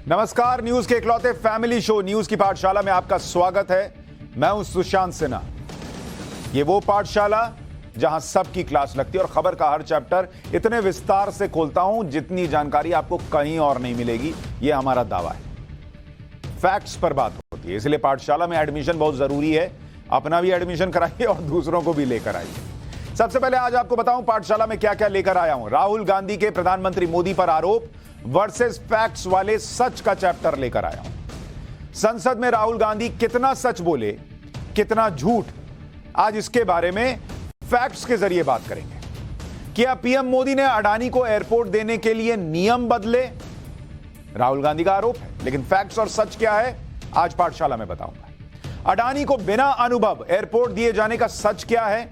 नमस्कार, न्यूज के इकलौते फैमिली शो न्यूज की पाठशाला में आपका स्वागत है। मैं हूं सुशांत सिन्हा। ये वो पाठशाला जहां सबकी क्लास लगती है और खबर का हर चैप्टर इतने विस्तार से खोलता हूं जितनी जानकारी आपको कहीं और नहीं मिलेगी। ये हमारा दावा है। फैक्ट्स पर बात होती है, इसलिए पाठशाला में एडमिशन बहुत जरूरी है। अपना भी एडमिशन कराइए और दूसरों को भी लेकर आइए। सबसे पहले आज आपको बताऊं पाठशाला में क्या क्या लेकर आया हूं। राहुल गांधी के प्रधानमंत्री मोदी पर आरोप वर्सेस फैक्ट्स वाले सच का चैप्टर लेकर आया हूं। संसद में राहुल गांधी कितना सच बोले, कितना झूठ, आज इसके बारे में फैक्ट्स के जरिए बात करेंगे। क्या पीएम मोदी ने अडानी को एयरपोर्ट देने के लिए नियम बदले? राहुल गांधी का आरोप है, लेकिन फैक्ट्स और सच क्या है आज पाठशाला में बताऊंगा। अडानी को बिना अनुभव एयरपोर्ट दिए जाने का सच क्या है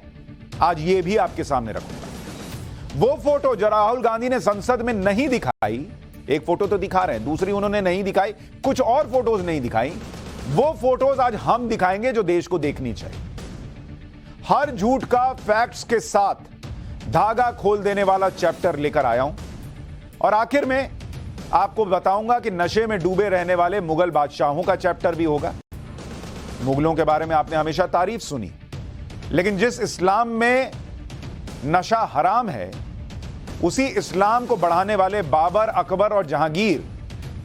आज यह भी आपके सामने रखूंगा। वो फोटो जो राहुल गांधी ने संसद में नहीं दिखाई, एक फोटो तो दिखा रहे हैं, दूसरी उन्होंने नहीं दिखाई, कुछ और फोटोज नहीं दिखाई, वो फोटोज आज हम दिखाएंगे जो देश को देखनी चाहिए। हर झूठ का फैक्ट्स के साथ धागा खोल देने वाला चैप्टर लेकर आया हूं और आखिर में आपको बताऊंगा कि नशे में डूबे रहने वाले मुगल बादशाहों का चैप्टर भी होगा। मुगलों के बारे में आपने हमेशा तारीफ सुनी, लेकिन जिस इस्लाम में नशा हराम है, उसी इस्लाम को बढ़ाने वाले बाबर, अकबर और जहांगीर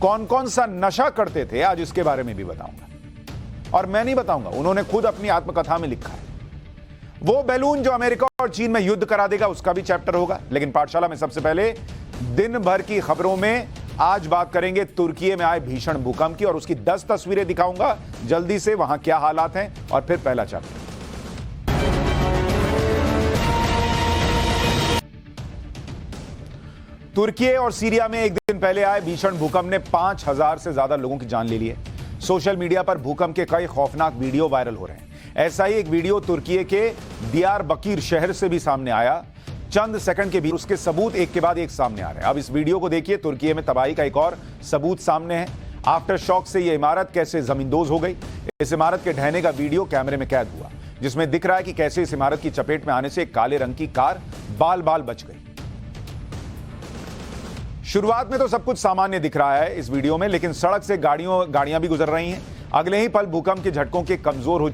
कौन कौन सा नशा करते थे आज इसके बारे में भी बताऊंगा। और मैं नहीं बताऊंगा, उन्होंने खुद अपनी आत्मकथा में लिखा है। वो बैलून जो अमेरिका और चीन में युद्ध करा देगा उसका भी चैप्टर होगा। लेकिन पाठशाला में सबसे पहले दिन भर की खबरों में आज बात करेंगे तुर्की में आए भीषण भूकंप की और उसकी 10 तस्वीरें दिखाऊंगा जल्दी से, वहां क्या हालात हैं, और फिर पहला चैप्टर। तुर्की और सीरिया में एक दिन पहले आए भीषण भूकंप ने 5000 से ज्यादा लोगों की जान ले ली है। सोशल मीडिया पर भूकंप के कई खौफनाक वीडियो वायरल हो रहे हैं। ऐसा ही एक वीडियो तुर्की के दियारबकीर शहर से भी सामने आया। चंद सेकंड के बीच उसके सबूत एक के बाद एक सामने आ रहे हैं। अब इस वीडियो को देखिए। तुर्की में तबाही का एक और सबूत सामने है। आफ्टर शॉक से यह इमारत कैसे जमींदोज हो गई। इस इमारत के ढहने का वीडियो कैमरे में कैद हुआ, जिसमें दिख रहा है कि कैसे इस इमारत की चपेट में आने से एक काले रंग की कार बाल बाल बच गई। शुरुआत में तो सब कुछ सामान्य दिख रहा है इस वीडियो में, लेकिन सड़क से गाड़ियां भी गुजर रही हैं। अगले ही पल भूकंप के झटकों के कमजोर हो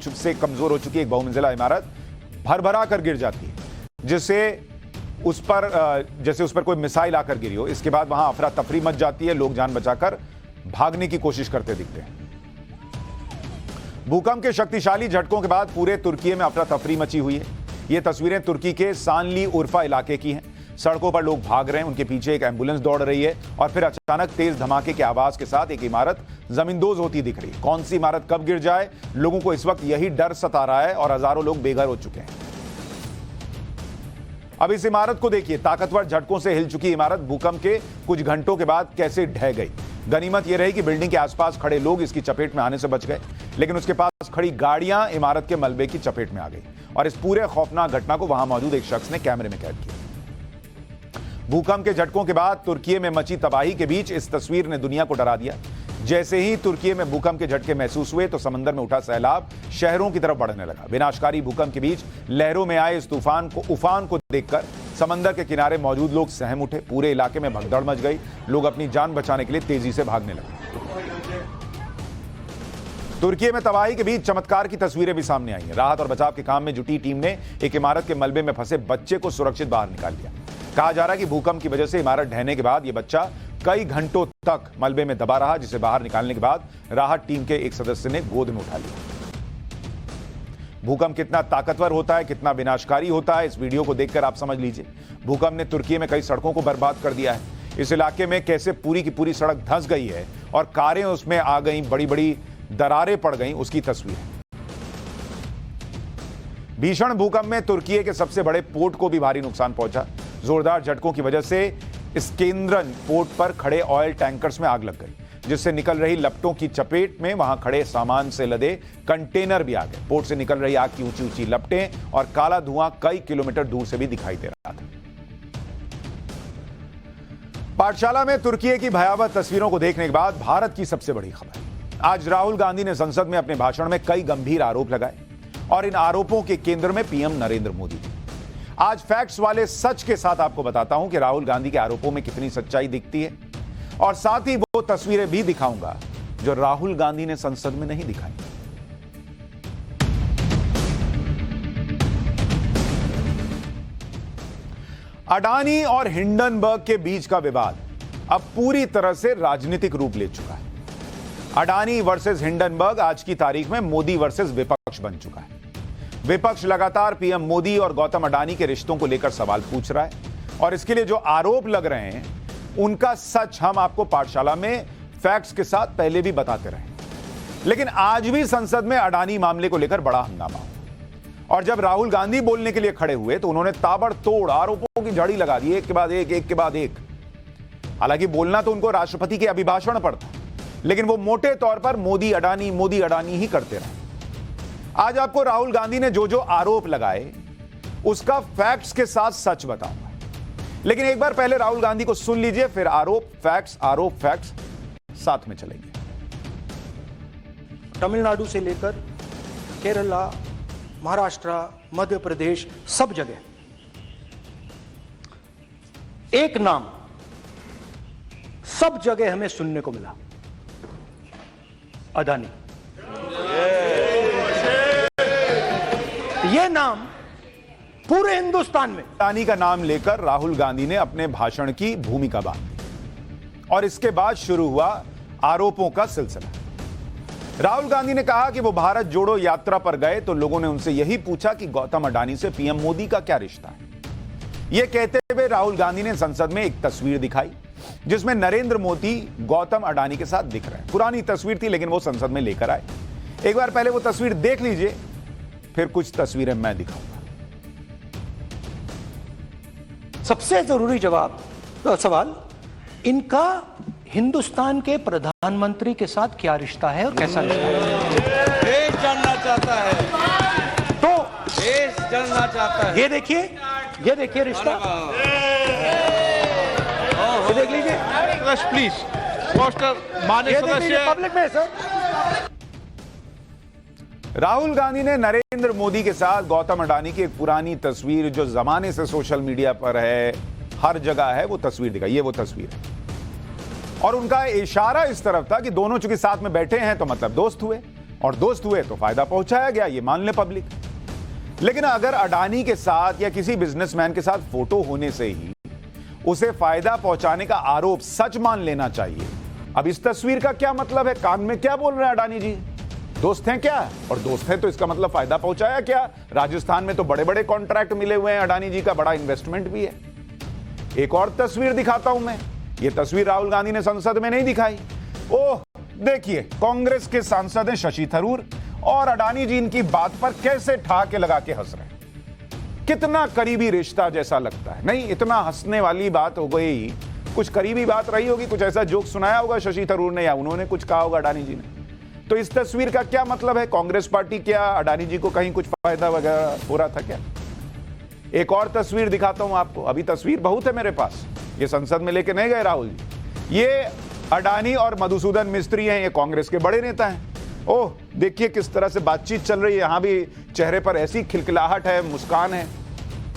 चुकी एक बहुमंजिला इमारत भरभरा कर गिर जाती है, जैसे उस पर कोई मिसाइल आकर गिरी हो। इसके बाद वहां अफरा तफरी मच जाती है। लोग जान बचाकर भागने की कोशिश करते दिखते हैं। भूकंप के शक्तिशाली झटकों के बाद पूरे तुर्की में अफरा तफरी मची हुई है। ये तस्वीरें तुर्की के सानली उर्फा इलाके की हैं। सड़कों पर लोग भाग रहे हैं, उनके पीछे एक एम्बुलेंस दौड़ रही है और फिर अचानक तेज धमाके के आवाज के साथ एक इमारत जमींदोज होती दिख रही है। कौन सी इमारत कब गिर जाए, लोगों को इस वक्त यही डर सता रहा है और हजारों लोग बेघर हो चुके हैं। अब इस इमारत को देखिए। ताकतवर झटकों से हिल चुकी इमारत भूकंप के कुछ घंटों के बाद कैसे ढह गई। गनीमत यह रही कि बिल्डिंग के आसपास खड़े लोग इसकी चपेट में आने से बच गए, लेकिन उसके पास खड़ी गाड़ियां इमारत के मलबे की चपेट में आ गई और इस पूरे खौफनाक घटना को वहां मौजूद एक शख्स ने कैमरे में कैद किया। भूकंप के झटकों के बाद तुर्की में मची तबाही के बीच इस तस्वीर ने दुनिया को डरा दिया। जैसे ही तुर्की में भूकंप के झटके महसूस हुए तो समंदर में उठा सैलाब शहरों की तरफ बढ़ने लगा। विनाशकारी भूकंप के बीच लहरों में आए इस उफान को देखकर समंदर के किनारे मौजूद लोग सहम उठे। पूरे इलाके में भगदड़ मच गई। लोग अपनी जान बचाने के लिए तेजी से भागने लगे। तुर्की में तबाही के बीच चमत्कार की तस्वीरें भी सामने आई हैं। राहत और बचाव के काम में जुटी टीम ने एक इमारत के मलबे में फंसे बच्चे को सुरक्षित बाहर निकाल लिया। कहा जा रहा है कि भूकंप की वजह से इमारत ढहने के बाद यह बच्चा कई घंटों तक मलबे में दबा रहा, जिसे बाहर निकालने के बाद राहत टीम के एक सदस्य ने गोद में उठा लिया। भूकंप कितना ताकतवर होता है, कितना विनाशकारी होता है, इस वीडियो को देखकर आप समझ लीजिए। भूकंप ने तुर्की में कई सड़कों को बर्बाद कर दिया है। इस इलाके में कैसे पूरी की पूरी सड़क धंस गई है और कारें उसमें आ गई, बड़ी बड़ी दरारें पड़ गई, उसकी तस्वीर है। भीषण भूकंप में तुर्की के सबसे बड़े पोर्ट को भी भारी नुकसान पहुंचा। जोरदार झटकों की वजह से स्केंद्रन पोर्ट पर खड़े ऑयल टैंकर्स में आग लग गई, जिससे निकल रही लपटों की चपेट में वहां खड़े सामान से लदे कंटेनर भी आ गए। पोर्ट से निकल रही आग की ऊंची ऊंची लपटें और काला धुआं कई किलोमीटर दूर से भी दिखाई दे रहा था। पाठशाला में तुर्की की भयावह तस्वीरों को देखने के बाद भारत की सबसे बड़ी खबर। आज राहुल गांधी ने संसद में अपने भाषण में कई गंभीर आरोप लगाए और इन आरोपों के केंद्र में पीएम नरेंद्र मोदी थे। आज फैक्ट्स वाले सच के साथ आपको बताता हूं कि राहुल गांधी के आरोपों में कितनी सच्चाई दिखती है और साथ ही वो तस्वीरें भी दिखाऊंगा जो राहुल गांधी ने संसद में नहीं दिखाई। अडानी और हिंडनबर्ग के बीच का विवाद अब पूरी तरह से राजनीतिक रूप ले चुका है। अडानी वर्सेस हिंडनबर्ग आज की तारीख में मोदी वर्सेस विपक्ष बन चुका है। विपक्ष लगातार पीएम मोदी और गौतम अडानी के रिश्तों को लेकर सवाल पूछ रहा है और इसके लिए जो आरोप लग रहे हैं उनका सच हम आपको पाठशाला में फैक्ट्स के साथ पहले भी बताते रहे। लेकिन आज भी संसद में अडानी मामले को लेकर बड़ा हंगामा हुआ और जब राहुल गांधी बोलने के लिए खड़े हुए तो उन्होंने ताबड़तोड़ आरोपों की झड़ी लगा दी, एक के बाद एक। हालांकि बोलना तो उनको राष्ट्रपति के अभिभाषण पर था, लेकिन वो मोटे तौर पर मोदी अडानी ही करते रहे। आज आपको राहुल गांधी ने जो जो आरोप लगाए उसका फैक्ट्स के साथ सच बताऊंगा, लेकिन एक बार पहले राहुल गांधी को सुन लीजिए, फिर आरोप फैक्ट्स साथ में चलेंगे। तमिलनाडु से लेकर केरला, महाराष्ट्र, मध्य प्रदेश, सब जगह एक नाम सब जगह हमें सुनने को मिला, अडानी। यह नाम पूरे हिंदुस्तान में अडानी का नाम लेकर राहुल गांधी ने अपने भाषण की भूमिका बांधी और इसके बाद शुरू हुआ आरोपों का सिलसिला। राहुल गांधी ने कहा कि वो भारत जोड़ो यात्रा पर गए तो लोगों ने उनसे यही पूछा कि गौतम अडानी से पीएम मोदी का क्या रिश्ता है। यह कहते हुए राहुल गांधी ने संसद में एक तस्वीर दिखाई जिसमें नरेंद्र मोदी गौतम अडानी के साथ दिख रहे हैं। पुरानी तस्वीर थी लेकिन वो संसद में लेकर आए। एक बार पहले वो तस्वीर देख लीजिए, फिर कुछ तस्वीरें मैं दिखाऊंगा। सबसे जरूरी सवाल, इनका हिंदुस्तान के प्रधानमंत्री के साथ क्या रिश्ता है और कैसा रिश्ता है, देश जानना चाहता है। तो देश जानना चाहता है। ये देखिए रिश्ता, ये देख लीजिए प्लीज पोस्टर माननीय सदस्य पब्लिक में सर। राहुल गांधी ने नरेंद्र मोदी के साथ गौतम अडानी की एक पुरानी तस्वीर जो जमाने से सोशल मीडिया पर है, हर जगह है, वो तस्वीर दिखाई। ये वो तस्वीर है और उनका इशारा इस तरफ था कि दोनों चूंकि साथ में बैठे हैं तो मतलब दोस्त हुए, और दोस्त हुए तो फायदा पहुंचाया गया, ये मान ले पब्लिक। लेकिन अगर अडानी के साथ या किसी बिजनेसमैन के साथ फोटो होने से ही उसे फायदा पहुंचाने का आरोप सच मान लेना चाहिए। अब इस तस्वीर का क्या मतलब है? कान में क्या बोल रहे हैं अडानी जी? दोस्त हैं क्या? और दोस्त हैं तो इसका मतलब फायदा पहुंचाया क्या? राजस्थान में तो बड़े बड़े कॉन्ट्रैक्ट मिले हुए हैं अडानी जी का, बड़ा इन्वेस्टमेंट भी है। एक और तस्वीर दिखाता हूं मैं। ये तस्वीर राहुल गांधी ने संसद में नहीं दिखाई। ओह देखिए, कांग्रेस के सांसद हैं शशि थरूर और अडानी जी इनकी बात पर कैसे ठहाके लगा के हंस रहे हैं। कितना करीबी रिश्ता जैसा लगता है, नहीं? इतना हंसने वाली बात हो गई, कुछ करीबी बात रही होगी, कुछ ऐसा जोक सुनाया होगा शशि थरूर ने या उन्होंने कुछ कहा होगा अडानी जी ने। तो इस तस्वीर का क्या मतलब है? कांग्रेस पार्टी क्या अडानी जी को कहीं कुछ फायदा वगैरह हो रहा था क्या? एक और तस्वीर दिखाता हूं आपको। अभी तस्वीर बहुत है मेरे पास, ये संसद में लेके नहीं गए राहुल जी। ये अडानी और मधुसूदन मिस्त्री हैं, ये कांग्रेस के बड़े नेता हैं। ओह देखिए किस तरह से बातचीत चल रही है, यहां भी चेहरे पर ऐसी खिलखिलाहट है, मुस्कान है।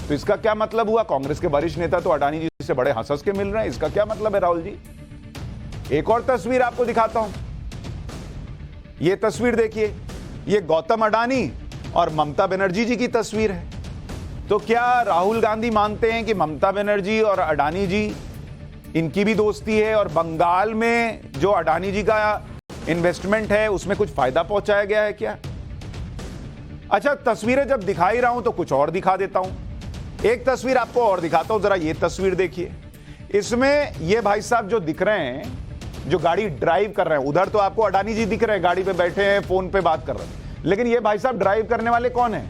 तो इसका क्या मतलब हुआ? कांग्रेस के वरिष्ठ नेता तो अडानी जी से बड़े हंस के मिल रहे हैं, इसका क्या मतलब है राहुल जी? एक और तस्वीर आपको दिखाता हूं। यह तस्वीर देखिए, यह गौतम अडानी और ममता बनर्जी जी की तस्वीर है। तो क्या राहुल गांधी मानते हैं कि ममता बनर्जी और अडानी जी इनकी भी दोस्ती है और बंगाल में जो अडानी जी का इन्वेस्टमेंट है उसमें कुछ फायदा पहुंचाया गया है क्या? अच्छा, तस्वीरें जब दिखाई रहा हूं तो कुछ और दिखा देता हूं। एक तस्वीर आपको और दिखाता हूं, जरा ये तस्वीर देखिए। इसमें ये भाई साहब जो दिख रहे हैं, जो गाड़ी ड्राइव कर रहे हैं, उधर तो आपको अडानी जी दिख रहे हैं, गाड़ी पे बैठे हैं, फोन पे बात कर रहे हैं, लेकिन ये भाई साहब ड्राइव करने वाले कौन है?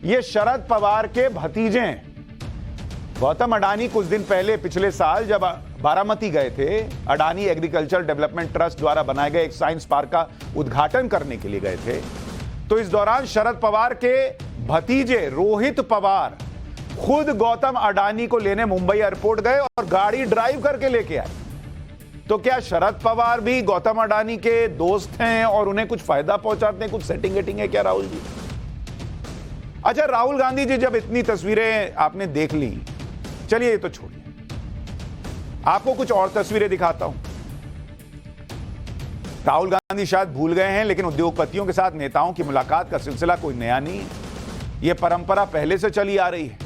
ये शरद पवार के भतीजे हैं। गौतम अडानी कुछ दिन पहले पिछले साल जब बारामती गए थे, अडानी एग्रीकल्चर डेवलपमेंट ट्रस्ट द्वारा बनाए गए एक साइंस पार्क का उद्घाटन करने के लिए गए थे। तो इस दौरान शरद पवार के भतीजे रोहित पवार खुद गौतम अडानी को लेने मुंबई एयरपोर्ट गए और गाड़ी ड्राइव करके लेके आए। तो क्या शरद पवार भी गौतम अडानी के दोस्त हैं और उन्हें कुछ फायदा पहुंचाते हैं? कुछ सेटिंग वेटिंग है क्या राहुल जी? अच्छा, राहुल गांधी जी जब इतनी तस्वीरें आपने देख ली, चलिए ये तो छोड़िए, आपको कुछ और तस्वीरें दिखाता हूं। राहुल गांधी शायद भूल गए हैं, लेकिन उद्योगपतियों के साथ नेताओं की मुलाकात का सिलसिला कोई नया नहीं है। यह परंपरा पहले से चली आ रही है।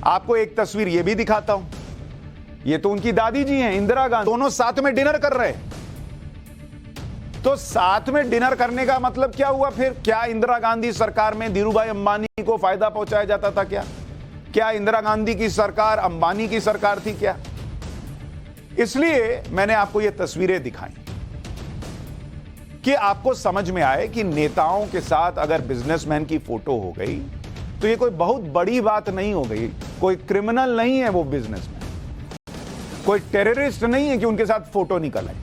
आपको एक तस्वीर यह भी दिखाता हूं। ये तो उनकी दादी जी हैं, इंदिरा गांधी, दोनों साथ में डिनर कर रहे हैं। तो साथ में डिनर करने का मतलब क्या हुआ फिर? क्या इंदिरा गांधी सरकार में धीरूभाई अंबानी को फायदा पहुंचाया जाता था? क्या इंदिरा गांधी की सरकार अंबानी की सरकार थी क्या? इसलिए मैंने आपको ये तस्वीरें दिखाई कि आपको समझ में आए कि नेताओं के साथ अगर बिजनेसमैन की फोटो हो गई तो ये कोई बहुत बड़ी बात नहीं हो गई। कोई क्रिमिनल नहीं है वो बिजनेसमैन, कोई टेररिस्ट नहीं है कि उनके साथ फोटो निकल आई।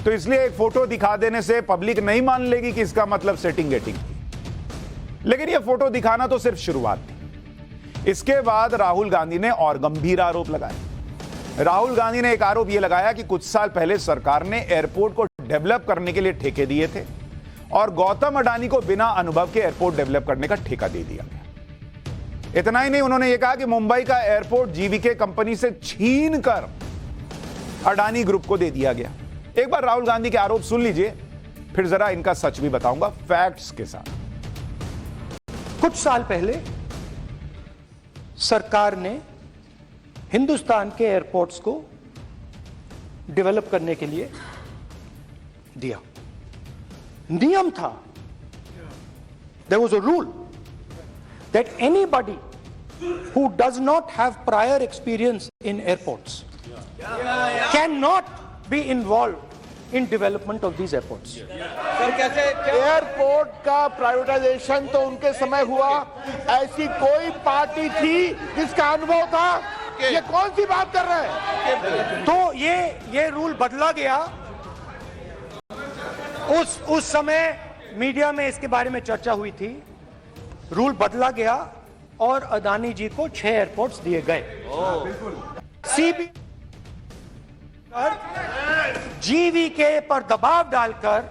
तो इसलिए एक फोटो दिखा देने से पब्लिक नहीं मान लेगी कि इसका मतलब सेटिंग गेटिंग थी। लेकिन यह फोटो दिखाना तो सिर्फ शुरुआत थी। इसके बाद राहुल गांधी ने और गंभीर आरोप लगाए। राहुल गांधी ने एक आरोप यह लगाया कि कुछ साल पहले सरकार ने एयरपोर्ट को डेवलप करने के लिए ठेके दिए थे और गौतम अडानी को बिना अनुभव के एयरपोर्ट डेवलप करने का ठेका दे दिया गया। इतना ही नहीं, उन्होंने यह कहा कि मुंबई का एयरपोर्ट जीवीके कंपनी से छीन कर अडानी ग्रुप को दे दिया गया। एक बार राहुल गांधी के आरोप सुन लीजिए, फिर जरा इनका सच भी बताऊंगा फैक्ट्स के साथ। कुछ साल पहले सरकार ने हिंदुस्तान के एयरपोर्ट्स को डेवलप करने के लिए दिया। नियम था, there was a rule that anybody who does not have prior experience in airports cannot be involved in development of these airports. Sir कैसे एयरपोर्ट का प्राइवेटाइजेशन तो उनके समय हुआ। ऐसी कोई पार्टी थी जिसका अनुभव था? ये कौन सी बात कर रहे हैं? तो ये रूल बदला गया। उस समय मीडिया में इसके बारे में चर्चा हुई थी। रूल बदला गया और अदानी जी को 6 एयरपोर्ट्स दिए गए। सीबी जीवीके पर दबाव डालकर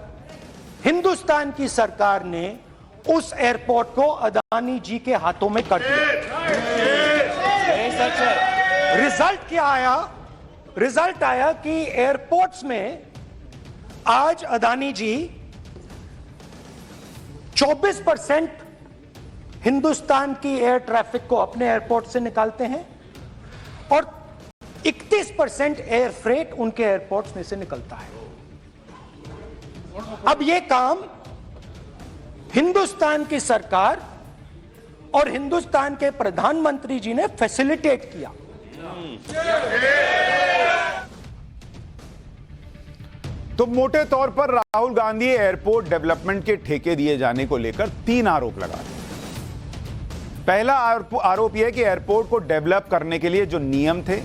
हिंदुस्तान की सरकार ने उस एयरपोर्ट को अदानी जी के हाथों में कर दिया। रिजल्ट क्या आया? रिजल्ट आया कि एयरपोर्ट्स में आज अदानी जी 24% हिंदुस्तान की एयर ट्रैफिक को अपने एयरपोर्ट से निकालते हैं और 31% एयर फ्रेट उनके एयरपोर्ट्स में से निकलता है। अब यह काम हिंदुस्तान की सरकार और हिंदुस्तान के प्रधानमंत्री जी ने फैसिलिटेट किया। तो मोटे तौर पर राहुल गांधी एयरपोर्ट डेवलपमेंट के ठेके दिए जाने को लेकर 3 आरोप लगा रहे। पहला आरोप यह कि एयरपोर्ट को डेवलप करने के लिए जो नियम थे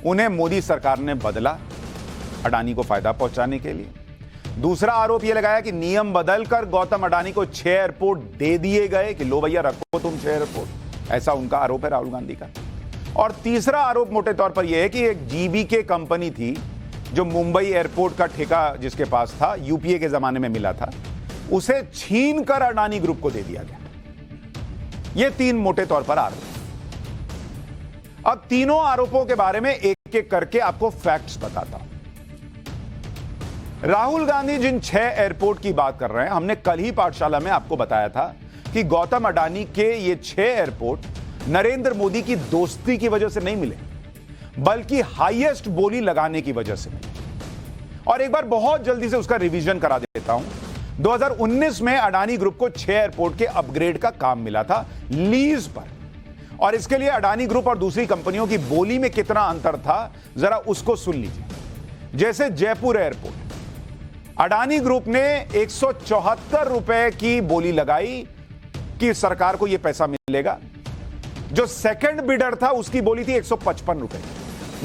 उन्हें मोदी सरकार ने बदला अडानी को फायदा पहुंचाने के लिए। दूसरा आरोप यह लगाया कि नियम बदलकर गौतम अडानी को 6 एयरपोर्ट दे दिए गए कि लो भैया रखो तुम 6 एयरपोर्ट। ऐसा उनका आरोप है राहुल गांधी का। और तीसरा आरोप मोटे तौर पर यह है कि एक जीवीके कंपनी थी जो मुंबई एयरपोर्ट का ठेका जिसके पास था, यूपीए के जमाने में मिला था, उसे छीन कर अडानी ग्रुप को दे दिया गया। ये 3 मोटे तौर पर आरोप। अब तीनों आरोपों के बारे में एक एक करके आपको फैक्ट्स बताता हूं। राहुल गांधी जिन 6 एयरपोर्ट की बात कर रहे हैं, हमने कल ही पाठशाला में आपको बताया था कि गौतम अडानी के ये 6 एयरपोर्ट नरेंद्र मोदी की दोस्ती की वजह से नहीं मिले, बल्कि हाईएस्ट बोली लगाने की वजह से मिले। और एक बार बहुत जल्दी से उसका रिवीजन करा देता हूं। 2019 में अडानी ग्रुप को 6 एयरपोर्ट के अपग्रेड का काम मिला था लीज पर, और इसके लिए अडानी ग्रुप और दूसरी कंपनियों की बोली में कितना अंतर था जरा उसको सुन लीजिए। जैसे जयपुर एयरपोर्ट, अडानी ग्रुप ने 174 रुपए की बोली लगाई कि सरकार को यह पैसा मिलेगा। जो सेकंड बिडर था उसकी बोली थी 155 रुपए,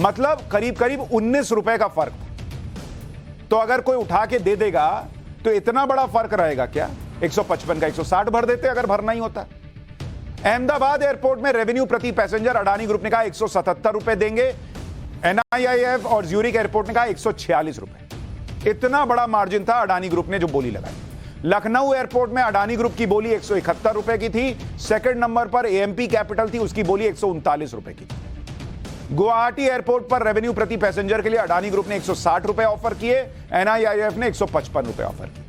मतलब करीब करीब 19 रुपए का फर्क था। तो अगर कोई उठा के दे देगा तो इतना बड़ा फर्क रहेगा क्या? 155 का 160 भर देते अगर भरना ही होता। अहमदाबाद एयरपोर्ट में रेवेन्यू प्रति पैसेंजर अडानी ग्रुप ने कहा 177 रुपए देंगे, एनआईआईएफ और ज्यूरिक एयरपोर्ट ने कहा 146 रुपए। इतना बड़ा मार्जिन था अडानी ग्रुप ने जो बोली लगाई। लखनऊ एयरपोर्ट में अडानी ग्रुप की बोली 171 रुपए की थी, सेकंड नंबर पर एएमपी कैपिटल थी, उसकी बोली 139 रुपए की थी। गुवाहाटी एयरपोर्ट पर रेवेन्यू प्रति पैसेंजर के लिए अडानी ग्रुप ने 160 रुपए ऑफर किए, एनआईआईएफ ने 155 रुपए ऑफर किए।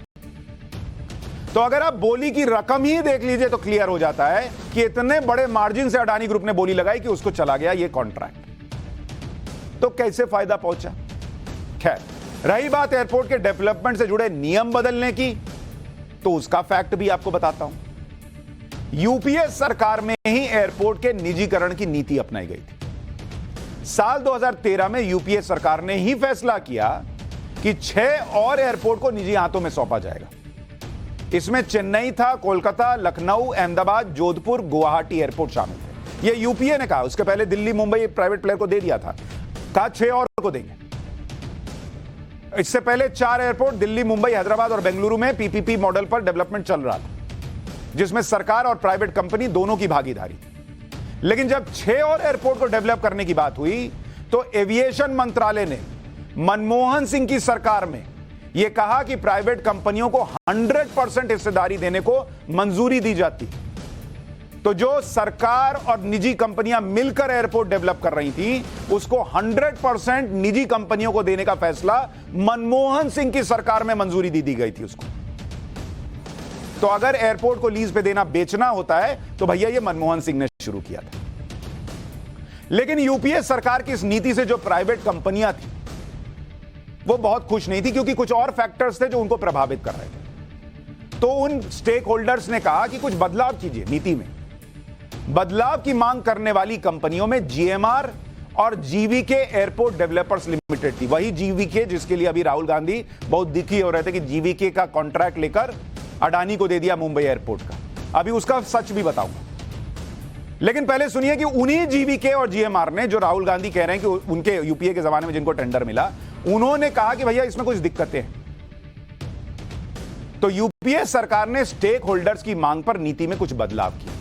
तो अगर आप बोली की रकम ही देख लीजिए तो क्लियर हो जाता है कि इतने बड़े मार्जिन से अडानी ग्रुप ने बोली लगाई कि उसको चला गया ये कॉन्ट्रैक्ट। तो कैसे फायदा पहुंचा? खैर, रही बात एयरपोर्ट के डेवलपमेंट से जुड़े नियम बदलने की, तो उसका फैक्ट भी आपको बताता हूं। यूपीए सरकार में ही एयरपोर्ट के निजीकरण की नीति अपनाई गई थी। साल 2013 में यूपीए सरकार ने ही फैसला किया कि 6 और एयरपोर्ट को निजी हाथों में सौंपा जाएगा। इसमें चेन्नई था, कोलकाता, लखनऊ, अहमदाबाद, जोधपुर, गुवाहाटी एयरपोर्ट शामिल थे। यह यूपीए ने कहा। उसके पहले दिल्ली, मुंबई प्राइवेट प्लेयर को दे दिया था, कहा 6 और को देंगे। इससे पहले 4 एयरपोर्ट दिल्ली, मुंबई, हैदराबाद और बेंगलुरु में पीपीपी मॉडल पर डेवलपमेंट चल रहा था, जिसमें सरकार और प्राइवेट कंपनी दोनों की भागीदारी थी। लेकिन जब 6 और एयरपोर्ट को डेवलप करने की बात हुई तो एविएशन मंत्रालय ने मनमोहन सिंह की सरकार में यह कहा कि प्राइवेट कंपनियों को 100% हिस्सेदारी देने को मंजूरी दी जाती। तो जो सरकार और निजी कंपनियां मिलकर एयरपोर्ट डेवलप कर रही थी, उसको 100% निजी कंपनियों को देने का फैसला मनमोहन सिंह की सरकार में मंजूरी दी गई थी उसको। तो अगर एयरपोर्ट को लीज पे देना बेचना होता है तो भैया ये मनमोहन सिंह ने शुरू किया था। लेकिन यूपीए सरकार की इस नीति से जो प्राइवेट कंपनियां थी वो बहुत खुश नहीं थी, क्योंकि कुछ और फैक्टर्स थे जो उनको प्रभावित कर रहे थे। तो उन स्टेक होल्डर्स ने कहा कि कुछ बदलाव कीजिए नीति में। बदलाव की मांग करने वाली कंपनियों में जीएमआर और जीवीके एयरपोर्ट डेवलपर्स लिमिटेड थी। वही जीवीके जिसके लिए अभी राहुल गांधी बहुत दुखी हो रहे थे कि जीवीके का कॉन्ट्रैक्ट लेकर अडानी को दे दिया मुंबई एयरपोर्ट का। अभी उसका सच भी बताऊंगा। लेकिन पहले सुनिए कि उन्हीं जीवीके और जीएमआर ने, जो राहुल गांधी कह रहे हैं कि उनके यूपीए के जमाने में जिनको टेंडर मिला, उन्होंने कहा कि भैया इसमें कुछ दिक्कतें हैं। तो यूपीए सरकार ने स्टेक होल्डर्स की मांग पर नीति में कुछ बदलाव किए,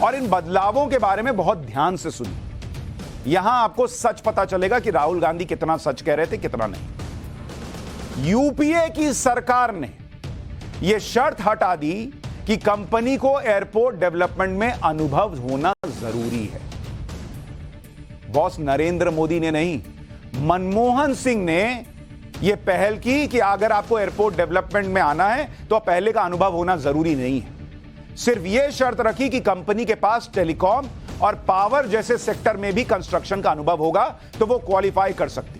और इन बदलावों के बारे में बहुत ध्यान से सुनिए। यहां आपको सच पता चलेगा कि राहुल गांधी कितना सच कह रहे थे, कितना नहीं। यूपीए की सरकार ने यह शर्त हटा दी कि कंपनी को एयरपोर्ट डेवलपमेंट में अनुभव होना जरूरी है। बॉस नरेंद्र मोदी ने नहीं, मनमोहन सिंह ने यह पहल की कि अगर आपको एयरपोर्ट डेवलपमेंट में आना है तो पहले का अनुभव होना जरूरी नहीं है। सिर्फ यह शर्त रखी कि कंपनी के पास टेलीकॉम और पावर जैसे सेक्टर में भी कंस्ट्रक्शन का अनुभव होगा तो वो क्वालिफाई कर सकती।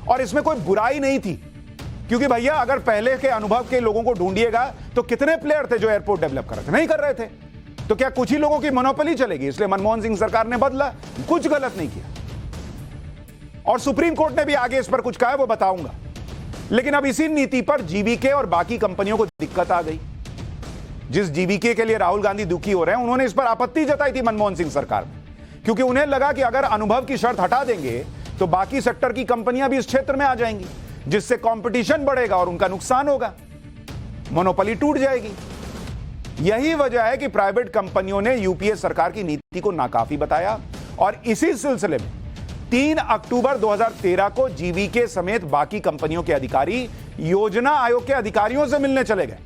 और इसमें कोई बुराई नहीं थी, क्योंकि भैया अगर पहले के अनुभव के लोगों को ढूंढिएगा तो कितने प्लेयर थे जो एयरपोर्ट डेवलप कर रहे थे? नहीं कर रहे थे। तो क्या कुछ ही लोगों की मोनोपोली चलेगी? इसलिए मनमोहन सिंह सरकार ने बदला, कुछ गलत नहीं किया। और सुप्रीम कोर्ट ने भी आगे इस पर कुछ कहा है, वो बताऊंगा। लेकिन अब इसी नीति पर जीवीके और बाकी कंपनियों को दिक्कत आ गई। जिस जीवीके के लिए राहुल गांधी दुखी हो रहे हैं, उन्होंने इस पर आपत्ति जताई थी मनमोहन सिंह सरकार में, क्योंकि उन्हें लगा कि अगर अनुभव की शर्त हटा देंगे तो बाकी सेक्टर की कंपनियां भी इस क्षेत्र में आ जाएंगी, जिससे कंपटीशन बढ़ेगा और उनका नुकसान होगा, मोनोपोली टूट जाएगी। यही वजह है कि प्राइवेट कंपनियों ने यूपीए सरकार की नीति को नाकाफी बताया, और इसी सिलसिले में 3 अक्टूबर 2013 को जीवीके समेत बाकी कंपनियों के अधिकारी योजना आयोग के अधिकारियों से मिलने चले गए,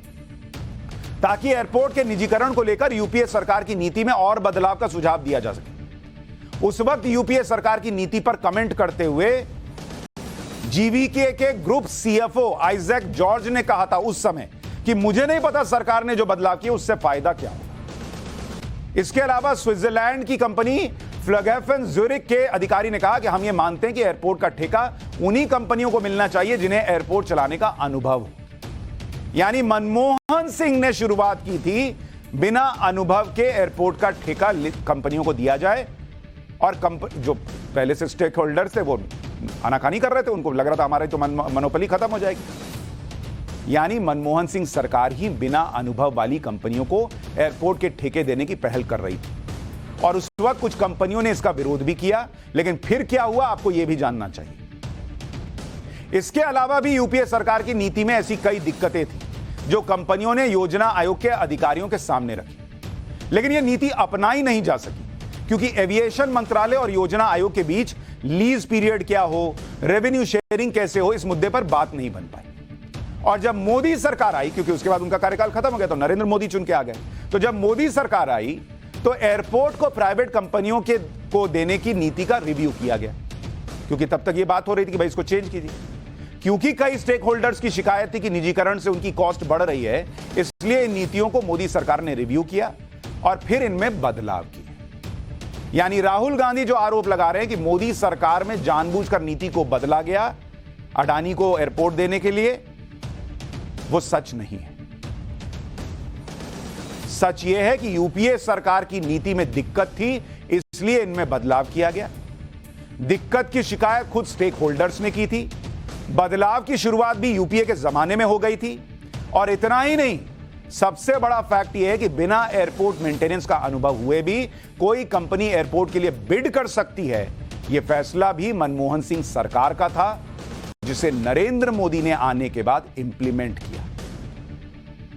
ताकि एयरपोर्ट के निजीकरण को लेकर यूपीए सरकार की नीति में और बदलाव का सुझाव दिया जा सके। उस वक्त यूपीए सरकार की नीति पर कमेंट करते हुए जीवीके के ग्रुप सीएफओ आइजैक जॉर्ज ने कहा था उस समय कि मुझे नहीं पता सरकार ने जो बदलाव किए उससे फायदा क्या होगा। इसके अलावा स्विट्जरलैंड की कंपनी फ्लगैफन ज्यूरिक के अधिकारी ने कहा कि हम ये मानते हैं कि एयरपोर्ट का ठेका उन्हीं कंपनियों को मिलना चाहिए जिन्हें एयरपोर्ट चलाने का अनुभव हो। यानी मनमोहन सिंह ने शुरुआत की थी बिना अनुभव के एयरपोर्ट का ठेका कंपनियों को दिया जाए, और जो पहले से स्टेक होल्डर्स थे वो आनाकानी कर रहे थे, उनको लग रहा था हमारी तो मोनोपोली खत्म हो जाएगी। यानी मनमोहन सिंह सरकार ही बिना अनुभव वाली कंपनियों को एयरपोर्ट के ठेके देने की पहल कर रही थी, और उस वक्त कुछ कंपनियों ने इसका विरोध भी किया। लेकिन फिर क्या हुआ आपको यह भी जानना चाहिए। इसके अलावा भी यूपीए सरकार की नीति में ऐसी कई दिक्कतें थी जो कंपनियों ने योजना आयोग के अधिकारियों के सामने रखी, लेकिन यह नीति अपनाई नहीं जा सकी, क्योंकि एविएशन मंत्रालय और योजना आयोग के बीच लीज पीरियड क्या हो, रेवेन्यू शेयरिंग कैसे हो, इस मुद्दे पर बात नहीं बन पाई। और जब मोदी सरकार आई, क्योंकि उसके बाद उनका कार्यकाल खत्म हो गया तो नरेंद्र मोदी चुन के आ गए, तो जब मोदी सरकार आई तो एयरपोर्ट को प्राइवेट कंपनियों के को देने की नीति का रिव्यू किया गया, क्योंकि तब तक यह बात हो रही थी कि भाई इसको चेंज कीजिए, क्योंकि कई स्टेक होल्डर्स की शिकायत थी कि निजीकरण से उनकी कॉस्ट बढ़ रही है। इसलिए इन नीतियों को मोदी सरकार ने रिव्यू किया और फिर इनमें बदलाव किए। यानी राहुल गांधी जो आरोप लगा रहे हैं कि मोदी सरकार में जानबूझकर नीति को बदला गया अडानी को एयरपोर्ट देने के लिए, वो सच नहीं है। सच यह है कि यूपीए सरकार की नीति में दिक्कत थी, इसलिए इनमें बदलाव किया गया। दिक्कत की शिकायत खुद स्टेक होल्डर्स ने की थी। बदलाव की शुरुआत भी यूपीए के जमाने में हो गई थी। और इतना ही नहीं, सबसे बड़ा फैक्ट यह है कि बिना एयरपोर्ट मेंटेनेंस का अनुभव हुए भी कोई कंपनी एयरपोर्ट के लिए बिड कर सकती है। यह फैसला भी मनमोहन सिंह सरकार का था, जिसे नरेंद्र मोदी ने आने के बाद इंप्लीमेंट किया।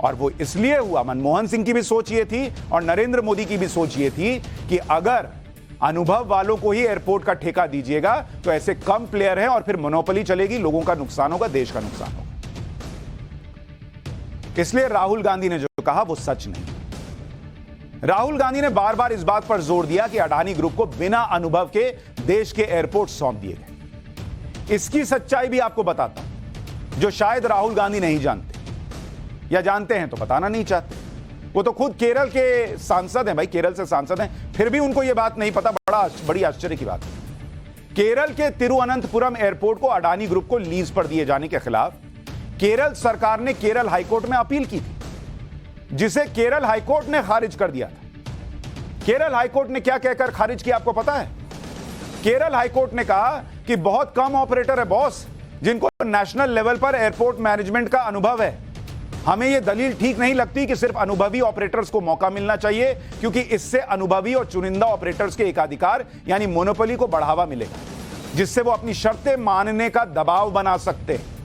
और वो इसलिए हुआ, मनमोहन सिंह की भी सोच ये थी और नरेंद्र मोदी की भी सोच ये थी कि अगर अनुभव वालों को ही एयरपोर्ट का ठेका दीजिएगा तो ऐसे कम प्लेयर हैं और फिर मोनोपोली चलेगी, लोगों का नुकसान होगा, देश का नुकसान होगा। इसलिए राहुल गांधी ने जो कहा वो सच नहीं। राहुल गांधी ने बार बार इस बात पर जोर दिया कि अडानी ग्रुप को बिना अनुभव के देश के एयरपोर्ट सौंप दिए गए। इसकी सच्चाई भी आपको बताता हूं, जो शायद राहुल गांधी नहीं जानते, या जानते हैं तो बताना नहीं चाहते। वो तो खुद केरल के सांसद हैं भाई, केरल से सांसद हैं, फिर भी उनको यह बात नहीं पता। बड़ी आश्चर्य की बात है। केरल के तिरुवनंतपुरम एयरपोर्ट को अडानी ग्रुप को लीज पर दिए जाने के खिलाफ केरल सरकार ने केरल हाईकोर्ट में अपील की थी, जिसे केरल हाईकोर्ट ने खारिज कर दिया था। केरल हाईकोर्ट ने क्या कहकर खारिज किया आपको पता है? केरल हाईकोर्ट ने कहा कि बहुत कम ऑपरेटर है बॉस जिनको नेशनल लेवल पर एयरपोर्ट मैनेजमेंट का अनुभव है। हमें यह दलील ठीक नहीं लगती कि सिर्फ अनुभवी ऑपरेटर्स को मौका मिलना चाहिए, क्योंकि इससे अनुभवी और चुनिंदा ऑपरेटर्स के एकाधिकार यानी मोनोपोली को बढ़ावा मिलेगा, जिससे वो अपनी शर्तें मानने का दबाव बना सकते हैं।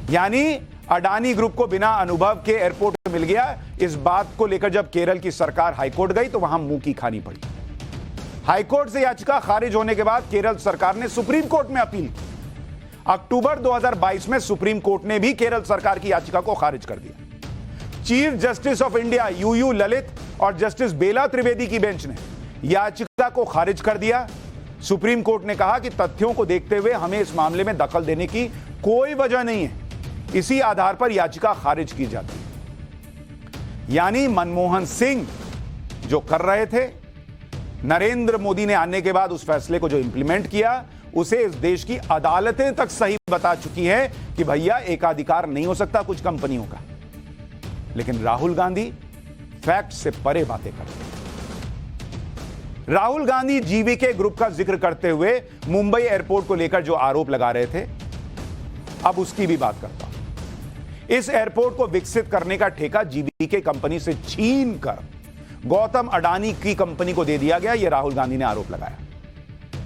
यानी अडानी ग्रुप को बिना अनुभव के एयरपोर्ट मिल गया। इस बात को लेकर जब केरल की सरकार हाईकोर्ट गई तो वहां मुंह की खानी पड़ी। हाईकोर्ट से याचिका खारिज होने के बाद केरल सरकार ने सुप्रीम कोर्ट में अपील की। अक्टूबर 2022 में सुप्रीम कोर्ट ने भी केरल सरकार की याचिका को खारिज कर दिया। Chief justice of India U U Lalit और जस्टिस बेला त्रिवेदी की बेंच ने याचिका को खारिज कर दिया। सुप्रीम कोर्ट ने कहा कि तथ्यों को देखते हुए हमें इस मामले में दखल देने की कोई वजह नहीं है, इसी आधार पर याचिका खारिज की जाती है। यानी मनमोहन सिंह जो कर रहे थे, नरेंद्र मोदी ने आने के बाद उस फैसले को जो इंप्लीमेंट किया, उसे इस देश की अदालतें तक सही बता चुकी है कि भैया एकाधिकार नहीं हो सकता कुछ कंपनियों का। लेकिन राहुल गांधी फैक्ट से परे बातें करते हैं। राहुल गांधी जीवीके ग्रुप का जिक्र करते हुए मुंबई एयरपोर्ट को लेकर जो आरोप लगा रहे थे, अब उसकी भी बात करता हूं। इस एयरपोर्ट को विकसित करने का ठेका जीवीके कंपनी से छीन कर गौतम अडानी की कंपनी को दे दिया गया, यह राहुल गांधी ने आरोप लगाया।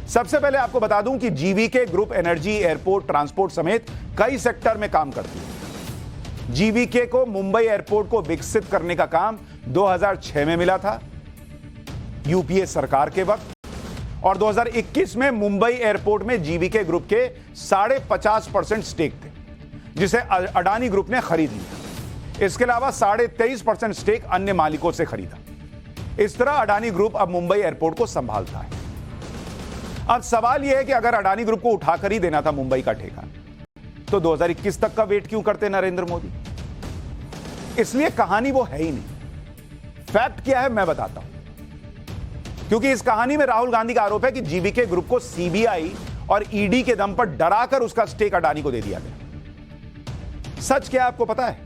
सबसे पहले आपको बता दूं कि GVK group energy, airport, transport समेत कई सेक्टर में काम करती है। जीवीके को मुंबई एयरपोर्ट को विकसित करने का काम 2006 में मिला था यूपीए सरकार के वक्त, और 2021 में मुंबई एयरपोर्ट में जीवीके ग्रुप के 50.5% स्टेक थे, जिसे अडानी ग्रुप ने खरीद लिया। इसके अलावा 23.5% स्टेक अन्य मालिकों से खरीदा। इस तरह अडानी ग्रुप अब मुंबई एयरपोर्ट को संभालता है। अब सवाल यह है कि अगर अडानी ग्रुप को उठाकर ही देना था मुंबई का ठेका, तो 2021 तक का वेट क्यों करते नरेंद्र मोदी? इसलिए कहानी वो है ही नहीं। फैक्ट क्या है मैं बताता हूं, क्योंकि इस कहानी में राहुल गांधी का आरोप है कि जीवीके ग्रुप को सीबीआई और ईडी के दम पर डराकर उसका स्टेक अडानी को दे दिया गया। सच क्या आपको पता है?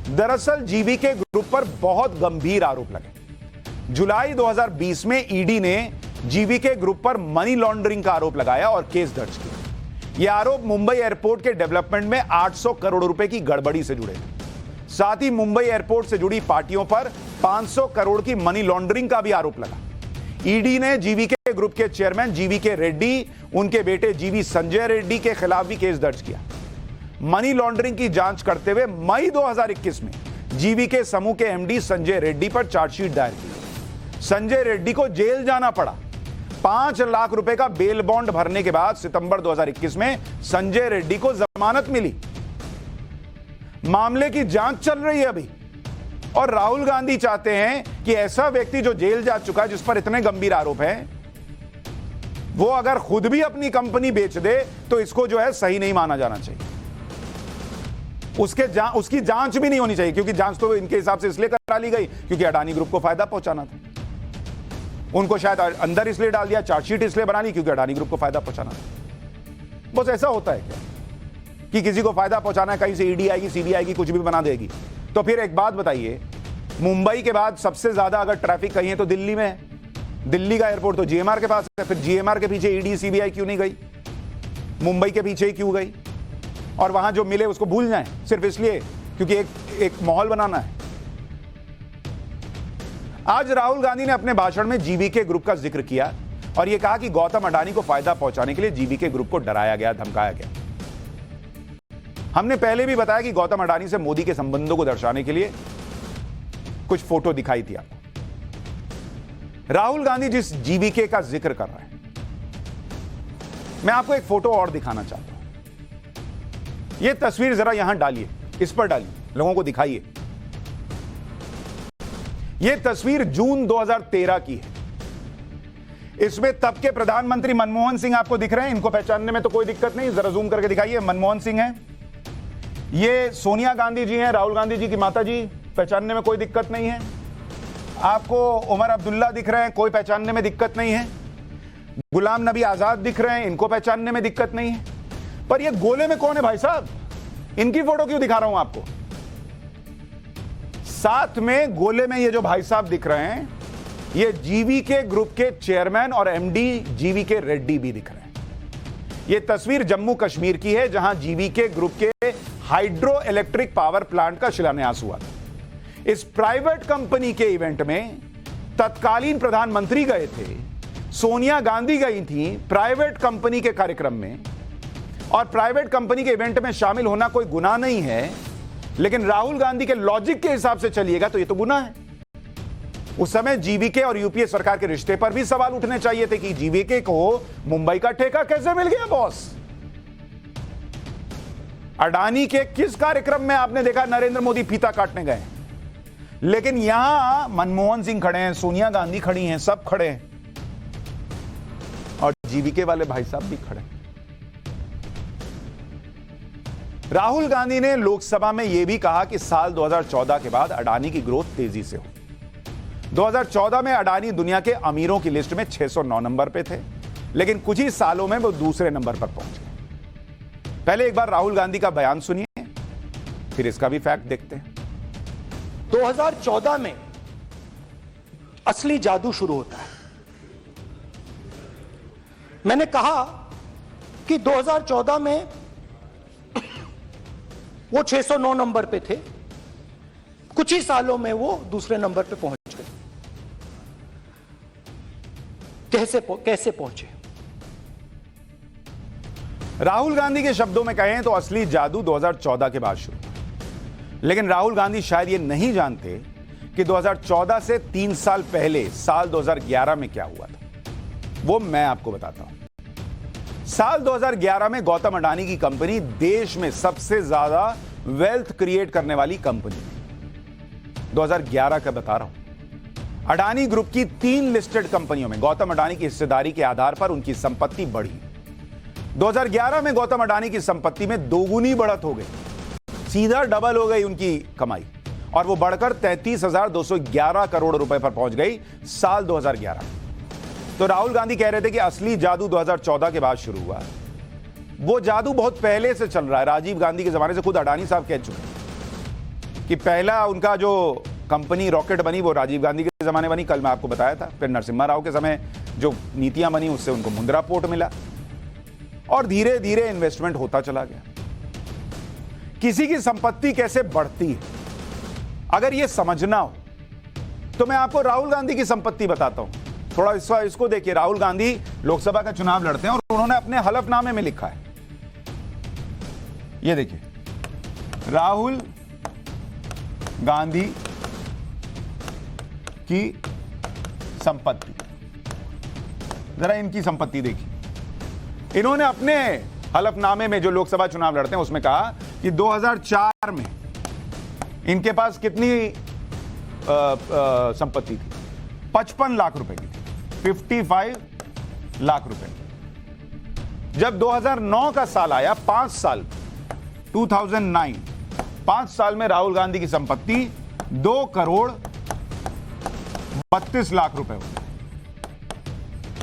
दरअसल जीवीके ग्रुप पर बहुत गंभीर आरोप लगे। जुलाई 2020 में ईडी ने जीवीके ग्रुप पर मनी लॉन्ड्रिंग का आरोप लगाया और केस दर्ज किया। यह आरोप मुंबई एयरपोर्ट के डेवलपमेंट में 800 करोड़ रुपए की गड़बड़ी से जुड़े थे। साथ ही मुंबई एयरपोर्ट से जुड़ी पार्टियों पर 500 करोड़ की मनी लॉन्ड्रिंग का भी आरोप लगा। ईडी ने जीवीके ग्रुप के चेयरमैन जीवीके रेड्डी, उनके बेटे जीवी संजय रेड्डी के खिलाफ भी केस दर्ज किया। मनी लॉन्ड्रिंग की जांच करते हुए मई 2021 में जीवीके समूह के एमडी संजय रेड्डी पर चार्जशीट दायर की। संजय रेड्डी को जेल जाना पड़ा। 5 लाख रुपए का बेल बॉन्ड भरने के बाद सितंबर 2021 में संजय रेड्डी को जमानत मिली। मामले की जांच चल रही है अभी। और राहुल गांधी चाहते हैं कि ऐसा व्यक्ति जो जेल जा चुका है, जिस पर इतने गंभीर आरोप हैं, वो अगर खुद भी अपनी कंपनी बेच दे तो इसको जो है सही नहीं माना जाना चाहिए। उसकी जांच भी नहीं होनी चाहिए, क्योंकि जांच तो इनके हिसाब से इसलिए करा ली गई क्योंकि अडानी ग्रुप को फायदा पहुंचाना था। उनको शायद अंदर इसलिए डाल दिया, चार्जशीट इसलिए बना ली क्योंकि अडानी ग्रुप को फायदा पहुंचाना था। बस ऐसा होता है क्या कि किसी को फायदा पहुंचाना है, कहीं से ईडी आएगी, सीबीआई आएगी, कुछ भी बना देगी। तो फिर एक बात बताइए, मुंबई के बाद सबसे ज्यादा अगर ट्रैफिक कहीं है तो दिल्ली में है। दिल्ली का एयरपोर्ट तो जीएमआर के पास है, फिर जीएमआर के पीछे ईडी सीबीआई क्यों नहीं गई? मुंबई के पीछे ही क्यों गई? और वहां जो मिले उसको भूल जाएं सिर्फ इसलिए क्योंकि एक माहौल बनाना है। आज राहुल गांधी ने अपने भाषण में जीवीके ग्रुप का जिक्र किया और यह कहा कि गौतम अडानी को फायदा पहुंचाने के लिए जीवीके ग्रुप को डराया गया, धमकाया गया। हमने पहले भी बताया कि गौतम अडानी से मोदी के संबंधों को दर्शाने के लिए कुछ फोटो दिखाई थी आपको। राहुल गांधी जिस जीवीके का जिक्र कर रहा है, मैं आपको एक फोटो और दिखाना चाहता हूं। यह तस्वीर जरा यहां डालिए, इस पर डालिए, लोगों को दिखाइए। यह तस्वीर जून 2013 की है। इसमें तब के प्रधानमंत्री मनमोहन सिंह आपको दिख रहे हैं। इनको पहचानने में तो कोई दिक्कत नहीं, जरा जूम करके दिखाइए। मनमोहन सिंह है, ये सोनिया गांधी जी हैं, राहुल गांधी जी की माता जी, पहचानने में कोई दिक्कत नहीं है। आपको उमर अब्दुल्ला दिख रहे हैं, कोई पहचानने में दिक्कत नहीं है। गुलाम नबी आजाद दिख रहे हैं, इनको पहचानने में दिक्कत नहीं है। पर ये गोले में कौन है भाई साहब? इनकी फोटो क्यों दिखा रहा हूं आपको? साथ में गोले में ये जो भाई साहब दिख रहे हैं, ये जीवीके ग्रुप के चेयरमैन और एमडी जीवीके रेड्डी भी दिख रहे हैं। ये तस्वीर जम्मू कश्मीर की है, जहां जीवीके ग्रुप के हाइड्रो इलेक्ट्रिक पावर प्लांट का शिलान्यास हुआ था। इस प्राइवेट कंपनी के इवेंट में तत्कालीन प्रधानमंत्री गए थे, सोनिया गांधी गई थी प्राइवेट कंपनी के कार्यक्रम में, और प्राइवेट कंपनी के इवेंट में शामिल होना कोई गुनाह नहीं है। लेकिन राहुल गांधी के लॉजिक के हिसाब से चलिएगा तो यह तो गुनाह है। उस समय जीवीके और यूपीए सरकार के रिश्ते पर भी सवाल उठने चाहिए थे कि जीवीके को मुंबई का ठेका कैसे मिल गया बॉस? अडानी के किस कार्यक्रम में आपने देखा नरेंद्र मोदी फीता काटने गए? लेकिन यहां मनमोहन सिंह खड़े हैं, सोनिया गांधी खड़ी हैं, सब खड़े हैं, और जीवीके वाले भाई साहब भी खड़े हैं। राहुल गांधी ने लोकसभा में यह भी कहा कि साल 2014 के बाद अडानी की ग्रोथ तेजी से हो। 2014 में अडानी दुनिया के अमीरों की लिस्ट में 609 नंबर पे थे, लेकिन कुछ ही सालों में वो दूसरे नंबर पर पहुंच गए। पहले एक बार राहुल गांधी का बयान सुनिए, फिर इसका भी फैक्ट देखते हैं। 2014 में असली जादू शुरू होता है। मैंने कहा कि 2014 में वो 609 नंबर पे थे, कुछ ही सालों में वो दूसरे नंबर पे पहुंच गए। कैसे पहुंचे? राहुल गांधी के शब्दों में कहें तो असली जादू 2014 के बाद शुरू हुआ। लेकिन राहुल गांधी शायद ये नहीं जानते कि 2014 से 3 साल पहले साल 2011 में क्या हुआ था। वो मैं आपको बताता हूं। साल 2011 में गौतम अडानी की कंपनी देश में सबसे ज्यादा वेल्थ क्रिएट करने वाली कंपनी थी। 2011 का बता रहा हूं। अडानी ग्रुप की 3 लिस्टेड कंपनियों में गौतम अडानी की हिस्सेदारी के आधार पर उनकी संपत्ति बढ़ी। 2011 में गौतम अडानी की संपत्ति में दोगुनी बढ़त हो गई, सीधा डबल हो गई उनकी कमाई, और वो बढ़कर 33,211 करोड़ रुपए पर पहुंच गई साल 2011। तो राहुल गांधी कह रहे थे कि असली जादू 2014 के बाद शुरू हुआ। वो जादू बहुत पहले से चल रहा है। राजीव गांधी के जमाने से खुद अडानी साहब कह चुके कि पहला उनका जो कंपनी रॉकेट बनी वो राजीव गांधी के जमाने बनी, कल मैं आपको बताया था। फिर नरसिम्हा राव के समय जो नीतियां बनी उससे उनको मुंद्रा पोर्ट मिला, और धीरे धीरे इन्वेस्टमेंट होता चला गया। किसी की संपत्ति कैसे बढ़ती है, अगर यह समझना हो तो मैं आपको राहुल गांधी की संपत्ति बताता हूं। थोड़ा इसको देखिए। राहुल गांधी लोकसभा का चुनाव लड़ते हैं और उन्होंने अपने हलफनामे में लिखा है, ये देखिए, राहुल गांधी की संपत्ति। जरा इनकी संपत्ति देखिए। इन्होंने अपने हलफनामे में जो लोकसभा चुनाव लड़ते हैं उसमें कहा कि 2004 में इनके पास कितनी संपत्ति थी, 55 लाख रुपए की थी, 55 लाख रुपए। जब 2009 का साल आया, 5 साल, 2009, 5 साल में राहुल गांधी की संपत्ति 2 करोड़ 32 लाख रुपए हो गई।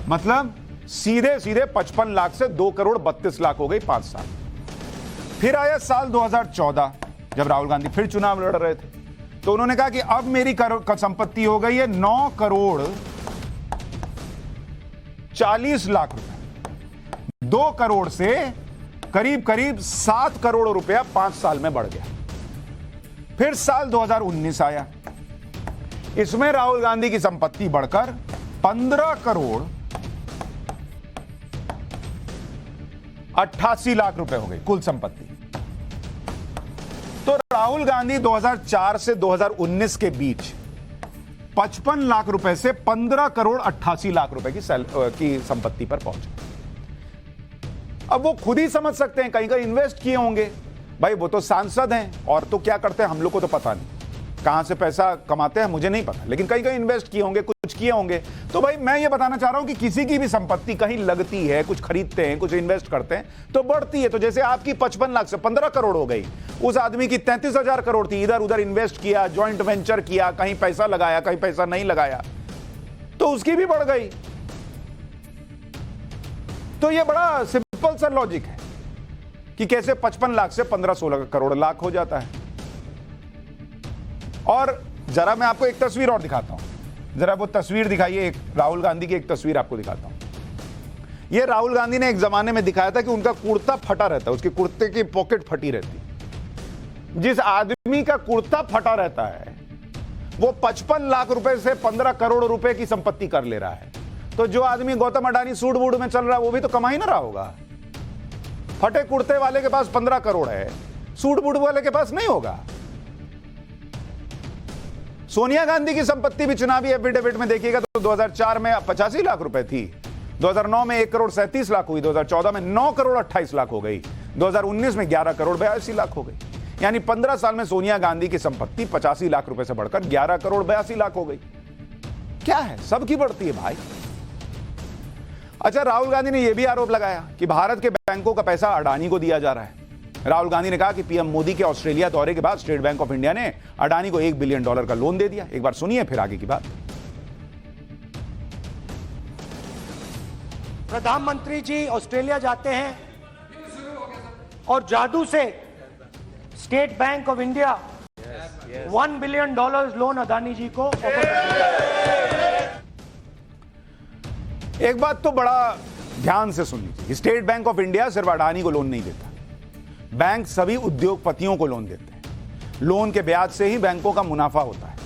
मतलब सीधे सीधे 55 लाख से 2 करोड़ 32 लाख हो गई 5 साल। फिर आया साल 2014, जब राहुल गांधी फिर चुनाव लड़ रहे थे, तो उन्होंने कहा कि अब मेरी संपत्ति हो गई है 9 करोड़ 40 लाख रुपए। 2 करोड़ से करीब करीब 7 करोड़ रुपया 5 साल में बढ़ गया। फिर साल 2019 आया, इसमें राहुल गांधी की संपत्ति बढ़कर 15 करोड़ 88 लाख रुपए हो गई कुल संपत्ति। तो राहुल गांधी 2004 से 2019 के बीच 55 लाख रुपए से 15 करोड़ 88 लाख रुपए की संपत्ति पर पहुंचे। अब वो खुद ही समझ सकते हैं, कहीं कहीं इन्वेस्ट किए होंगे। भाई वो तो सांसद हैं, और तो क्या करते हैं हम लोग को तो पता नहीं, कहां से पैसा कमाते हैं मुझे नहीं पता, लेकिन कहीं कहीं इन्वेस्ट किए होंगे, कुछ किए होंगे। तो भाई मैं ये बताना चाह रहा हूं कि किसी की भी संपत्ति कहीं लगती है, कुछ खरीदते हैं, कुछ इन्वेस्ट करते हैं तो बढ़ती है। तो जैसे आपकी 55 लाख से 15 करोड़ हो गई, उस आदमी की 33,000 करोड़ थी, इधर उधर इन्वेस्ट किया, ज्वाइंट वेंचर किया, कहीं पैसा लगाया, कहीं पैसा नहीं लगाया, तो उसकी भी बढ़ गई। तो ये बड़ा सिंपल सा लॉजिक है कि कैसे 55 लाख से 15-16 करोड़ लाख हो जाता है। और जरा मैं आपको एक तस्वीर और दिखाता हूं, जरा वो तस्वीर दिखाइए, एक राहुल गांधी की एक तस्वीर आपको दिखाता हूं। ये राहुल गांधी ने एक जमाने में दिखाया था कि उनका कुर्ता फटा रहता है, उसके कुर्ते की पॉकेट फटी रहती है। जिस आदमी का कुर्ता फटा रहता है वो 55 लाख रुपए से 15 करोड़ रुपए की संपत्ति कर ले रहा है, तो जो आदमी गौतम अडानी सूट बूट में चल रहा है वो भी तो कमा ही ना रहा होगा। फटे कुर्ते वाले के पास 15 करोड़ है, सूट बूट वाले के पास नहीं होगा। सोनिया गांधी की संपत्ति भी चुनावी एफिडेविट में देखिएगा तो 2004 में 85 लाख रुपए थी, 2009 में 1 करोड़ 37 लाख हुई, 2014 में 9 करोड़ 28 लाख हो गई, 2019 में 11 करोड़ 82 लाख हो गई। यानी 15 साल में सोनिया गांधी की संपत्ति 85 लाख रुपए से बढ़कर 11 करोड़ 82 लाख हो गई। क्या है, सबकी बढ़ती है भाई। अच्छा, राहुल गांधी ने यह भी आरोप लगाया कि भारत के बैंकों का पैसा अडानी को दिया जा रहा है। राहुल गांधी ने कहा कि पीएम मोदी के ऑस्ट्रेलिया दौरे के बाद स्टेट बैंक ऑफ इंडिया ने अडानी को $1 बिलियन का लोन दे दिया। एक बार सुनिए फिर आगे की बात। प्रधानमंत्री जी ऑस्ट्रेलिया जाते हैं और जादू से State Bank of India $1 billion loan Adani ji को ऑफर कर दिया। एक बात तो बड़ा ध्यान से सुन लीजिए, स्टेट बैंक ऑफ इंडिया सिर्फ अडानी को लोन नहीं देता, बैंक सभी उद्योगपतियों को लोन देते हैं। लोन के ब्याज से ही बैंकों का मुनाफा होता है।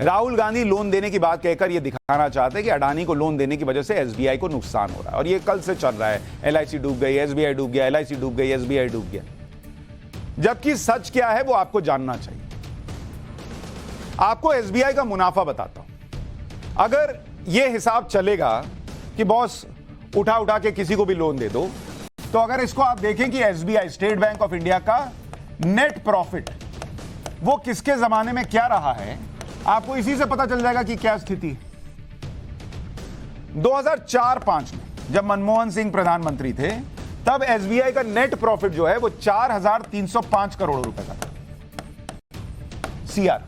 राहुल गांधी लोन देने की बात कहकर यह दिखाना चाहते हैं कि अडानी को लोन देने की वजह से एसबीआई को नुकसान हो रहा है, और यह कल से चल रहा है। एलआईसी डूब गई, एसबीआई डूब गया, एलआईसी डूब गई, एसबीआई डूब गया। जबकि सच क्या है वो आपको जानना चाहिए। आपको एसबीआई का मुनाफा बताता हूं। अगर यह हिसाब चलेगा कि बॉस उठा उठा के किसी को भी लोन दे दो, तो अगर इसको आप देखें कि SBI state Bank of India का नेट प्रॉफिट वो किसके जमाने में क्या रहा है, आपको इसी से पता चल जाएगा कि क्या स्थिति। 2004-5 में जब मनमोहन सिंह प्रधानमंत्री थे, तब एसबीआई का नेट प्रॉफिट जो है वो 4,305 करोड़ रुपए का था, सीआर।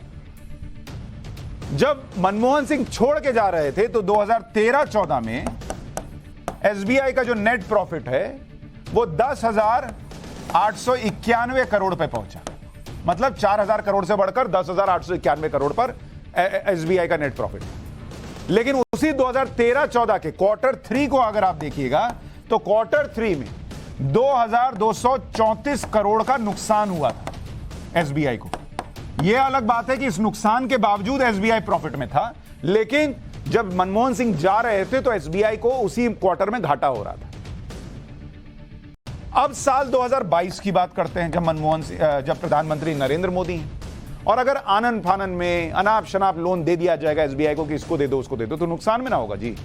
जब मनमोहन सिंह छोड़ के जा रहे थे तो 2013-14 में एसबीआई का जो नेट प्रॉफिट है वो 10,891 करोड़ पे पहुंचा। मतलब 4,000 करोड़ से बढ़कर 10,891 करोड़ पर एसबीआई का नेट प्रॉफिट। लेकिन उसी 2013-14 के Q3 को अगर आप देखिएगा तो Q3 में 2,234 करोड़ का नुकसान हुआ था एसबीआई को। यह अलग बात है कि इस नुकसान के बावजूद एसबीआई प्रॉफिट में था, लेकिन जब मनमोहन सिंह जा रहे थे तो एसबीआई को उसी क्वार्टर में घाटा हो रहा था। अब साल 2022 की बात करते हैं, जब प्रधानमंत्री नरेंद्र मोदी हैं, और अगर आनन फानन में अनाप शनाप लोन दे दिया जाएगा एसबीआई को कि इसको दे दो उसको दे दो, तो नुकसान में ना होगा जी।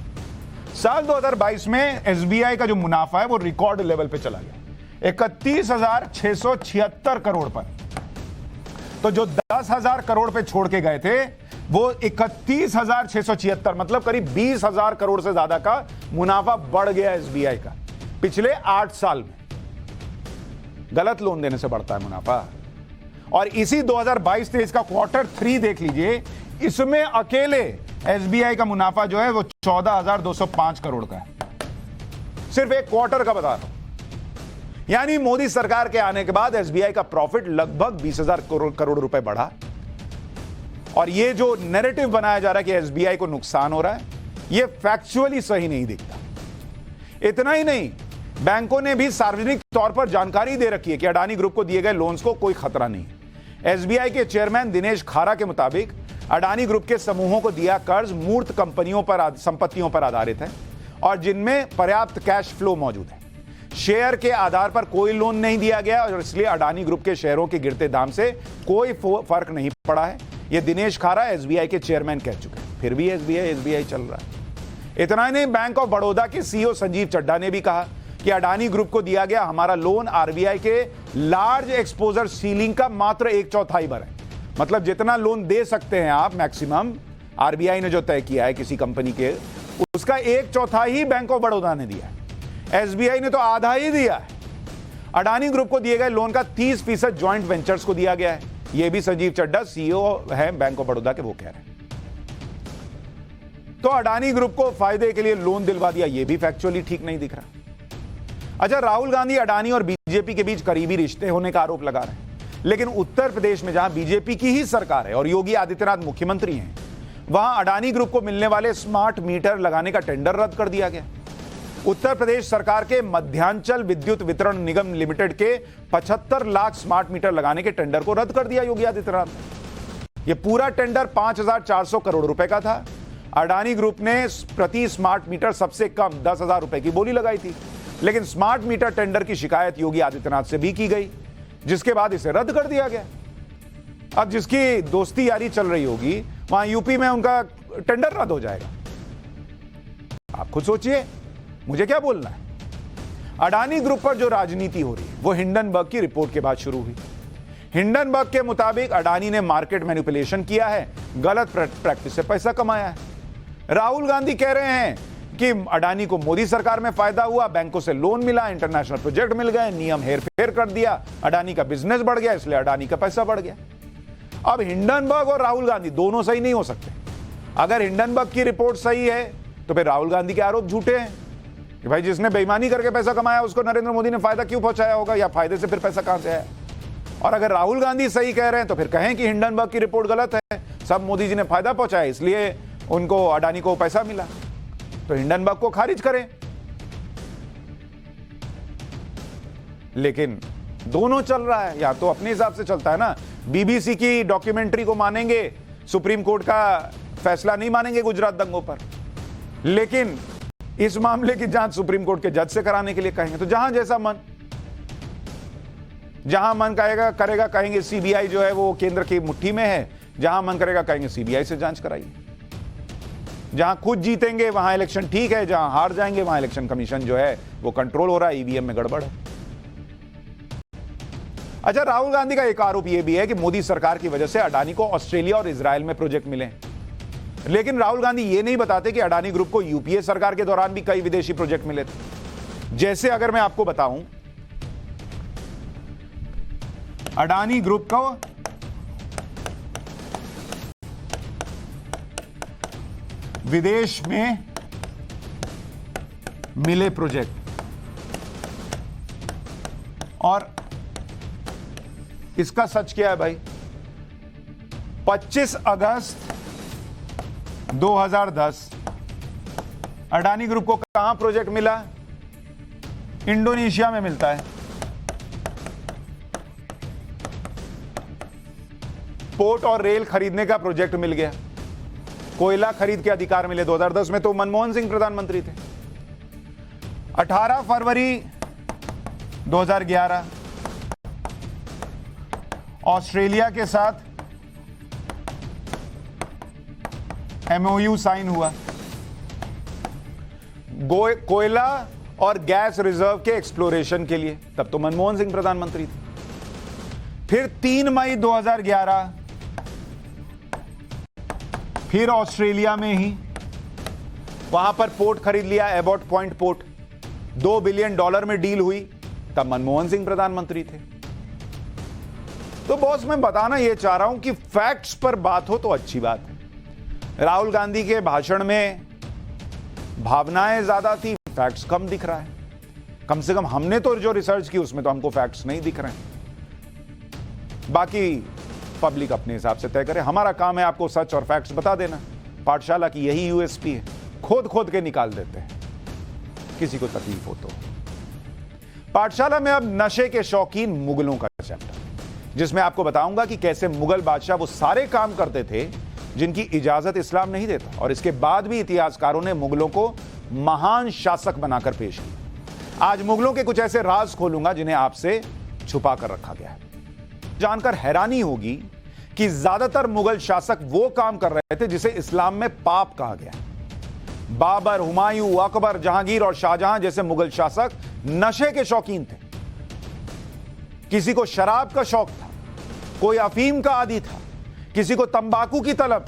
साल 2022 में एसबीआई का जो मुनाफा है वो रिकॉर्ड लेवल पे चला गया, 31,676 करोड़ पर। तो जो 10,000 करोड़ पे छोड़ के गए थे, वो 31,676, मतलब करीब 20,000 करोड़ से ज्यादा का मुनाफा बढ़ गया एसबीआई का पिछले 8 साल में। गलत लोन देने से बढ़ता है मुनाफा। और इसी 2022-23 का Q3 देख लीजिए, इसमें अकेले एसबीआई का मुनाफा जो है वो 14,205 करोड़ का है। सिर्फ एक क्वार्टर का बता रहा हूं। यानी मोदी सरकार के आने के बाद एसबीआई का प्रॉफिट लगभग 20,000 करोड़ रुपए बढ़ा। और ये जो नैरेटिव बनाया जा रहा है कि एसबीआई को नुकसान हो रहा है, ये फैक्चुअली सही नहीं दिखता। इतना ही नहीं, बैंकों ने भी सार्वजनिक तौर पर जानकारी दे रखी है कि अडानी ग्रुप को दिए गए लोन्स को कोई खतरा नहीं है। एसबीआई के चेयरमैन दिनेश खारा के मुताबिक अडानी ग्रुप के समूहों को दिया कर्ज मूर्त कंपनियों पर, संपत्तियों पर आधारित है और जिनमें पर्याप्त कैश फ्लो मौजूद है। शेयर के आधार पर कोई लोन नहीं दिया गया और इसलिए अडानी ग्रुप के शेयरों के गिरते दाम से कोई फर्क नहीं पड़ा है। यह दिनेश खारा एसबीआई के चेयरमैन कह चुके हैं। फिर भी एसबीआई चल रहा है। इतना ही नहीं, बैंक ऑफ बड़ौदा के सीईओ संजीव चड्ढा ने भी कहा कि अडानी ग्रुप को दिया गया हमारा लोन आरबीआई के लार्ज एक्सपोजर सीलिंग का मात्र 1/4 भर है। मतलब जितना लोन दे सकते हैं आप मैक्सिमम, आरबीआई ने जो तय किया है किसी कंपनी के, उसका 1/4 ही बैंक ऑफ बड़ौदा ने दिया है। एसबीआई ने तो आधा ही दिया है। अडानी ग्रुप को दिए गए लोन का 30% ज्वाइंट वेंचर्स को दिया गया है। यह भी संजीव चड्ढा सीईओ है बैंक ऑफ बड़ौदा के, वो कह रहे हैं। तो अडानी ग्रुप को फायदे के लिए लोन दिलवा दिया, यह भी फैक्चुअली ठीक नहीं दिख रहा। अच्छा, राहुल गांधी अडानी और बीजेपी के बीच करीबी रिश्ते होने का आरोप लगा रहे हैं, लेकिन उत्तर प्रदेश में जहां बीजेपी की ही सरकार है और योगी आदित्यनाथ मुख्यमंत्री हैं, वहां अडानी ग्रुप को मिलने वाले स्मार्ट मीटर लगाने का टेंडर रद्द कर दिया गया। उत्तर प्रदेश सरकार के मध्यांचल विद्युत वितरण निगम लिमिटेड के 75 लाख स्मार्ट मीटर लगाने के टेंडर को रद्द कर दिया योगी आदित्यनाथ ने। यह पूरा टेंडर 5,400 करोड़ रुपए का था। अडानी ग्रुप ने प्रति स्मार्ट मीटर सबसे कम 10,000 रुपए की बोली लगाई थी, लेकिन स्मार्ट मीटर टेंडर की शिकायत योगी आदित्यनाथ से भी की गई, जिसके बाद इसे रद्द कर दिया गया। अब जिसकी दोस्ती यारी चल रही होगी, वहां यूपी में उनका टेंडर रद्द हो जाएगा। आप खुद सोचिए, मुझे क्या बोलना है। अडानी ग्रुप पर जो राजनीति हो रही है वो हिंडनबर्ग की रिपोर्ट के बाद शुरू हुई। हिंडनबर्ग के मुताबिक अडानी ने मार्केट मैनिपुलेशन किया है, गलत प्रैक्टिस से पैसा कमाया है। राहुल गांधी कह रहे हैं कि अडानी को मोदी सरकार में फायदा हुआ, बैंकों से लोन मिला, इंटरनेशनल प्रोजेक्ट मिल गए, नियम हेरफेर कर दिया, अडानी का बिजनेस बढ़ गया, इसलिए अडानी का पैसा बढ़ गया। अब हिंडनबर्ग और राहुल गांधी दोनों सही नहीं हो सकते। अगर हिंडनबर्ग की रिपोर्ट सही है तो फिर राहुल गांधी के आरोप झूठे हैं कि भाई जिसने बेईमानी करके पैसा कमाया उसको नरेंद्र मोदी ने फायदा क्यों पहुंचाया होगा, या फायदे से फिर पैसा कहां से आया। और अगर राहुल गांधी सही कह रहे हैं तो फिर कहें कि हिंडनबर्ग की रिपोर्ट गलत है, सब मोदी जी ने फायदा पहुंचाया इसलिए उनको, अडानी को पैसा मिला, तो हिंडनबर्ग को खारिज करें। लेकिन दोनों चल रहा है, या तो अपने हिसाब से चलता है ना, बीबीसी की डॉक्यूमेंट्री को मानेंगे, सुप्रीम कोर्ट का फैसला नहीं मानेंगे गुजरात दंगों पर, लेकिन इस मामले की जांच सुप्रीम कोर्ट के जज से कराने के लिए कहेंगे। तो जहां जैसा मन, जहां मन करेगा कहेंगे सीबीआई जो है वो केंद्र की मुट्ठी में है, जहां मन करेगा कहेंगे सीबीआई से जांच कराइए। जहां खुद जीतेंगे वहां इलेक्शन ठीक है, जहां हार जाएंगे वहां इलेक्शन कमीशन जो है वो कंट्रोल हो रहा है, ईवीएम में गड़बड़ है। अच्छा, राहुल गांधी का एक आरोप यह भी है कि मोदी सरकार की वजह से अडानी को ऑस्ट्रेलिया और इजराइल में प्रोजेक्ट मिले, लेकिन राहुल गांधी ये नहीं बताते कि अडानी ग्रुप को यूपीए सरकार के दौरान भी कई विदेशी प्रोजेक्ट मिले थे। जैसे अगर मैं आपको बताऊं, अडानी ग्रुप को विदेश में मिले प्रोजेक्ट, और इसका सच क्या है भाई, 25 अगस्त 2010 अडानी ग्रुप को कहां प्रोजेक्ट मिला, इंडोनेशिया में मिलता है। पोर्ट और रेल खरीदने का प्रोजेक्ट मिल गया, कोयला खरीद के अधिकार मिले। 2010 में तो मनमोहन सिंह प्रधानमंत्री थे। 18 फरवरी 2011 ऑस्ट्रेलिया के साथ एमओयू साइन हुआ, कोयला और गैस रिजर्व के एक्सप्लोरेशन के लिए, तब तो मनमोहन सिंह प्रधानमंत्री थे। फिर 3 मई 2011 फिर ऑस्ट्रेलिया में ही वहां पर पोर्ट खरीद लिया, एबॉट पॉइंट पोर्ट, $2 बिलियन में डील हुई। तब मनमोहन सिंह प्रधानमंत्री थे। तो बॉस, मैं बताना यह चाह रहा हूं कि फैक्ट्स पर बात हो तो अच्छी बात है। राहुल गांधी के भाषण में भावनाएं ज्यादा थी, फैक्ट्स कम दिख रहा है। कम से कम हमने तो जो रिसर्च की उसमें तो हमको फैक्ट्स नहीं दिख रहे हैं। बाकी पब्लिक अपने हिसाब से तय करे। हमारा काम है आपको सच और फैक्ट्स बता देना। पाठशाला की यही यूएसपी है, खोद खोद के निकाल देते हैं, किसी को तकलीफ हो तो। पाठशाला में अब नशे के शौकीन मुगलों का चैप्टर, जिसमें आपको बताऊंगा कि कैसे मुगल बादशाह वो सारे काम करते थे जिनकी इजाजत इस्लाम नहीं देता, और इसके बाद भी इतिहासकारों ने मुगलों को महान शासक बनाकर पेश किया। आज मुगलों के कुछ ऐसे राज खोलूंगा जिन्हें आपसे छुपा कर रखा गया है। जानकर हैरानी होगी कि ज्यादातर मुगल शासक वो काम कर रहे थे जिसे इस्लाम में पाप कहा गया है। बाबर, हुमायूं, अकबर, जहांगीर और शाहजहां जैसे मुगल शासक नशे के शौकीन थे। किसी को शराब का शौक था, कोई अफीम का आदी था, किसी को तंबाकू की तलब।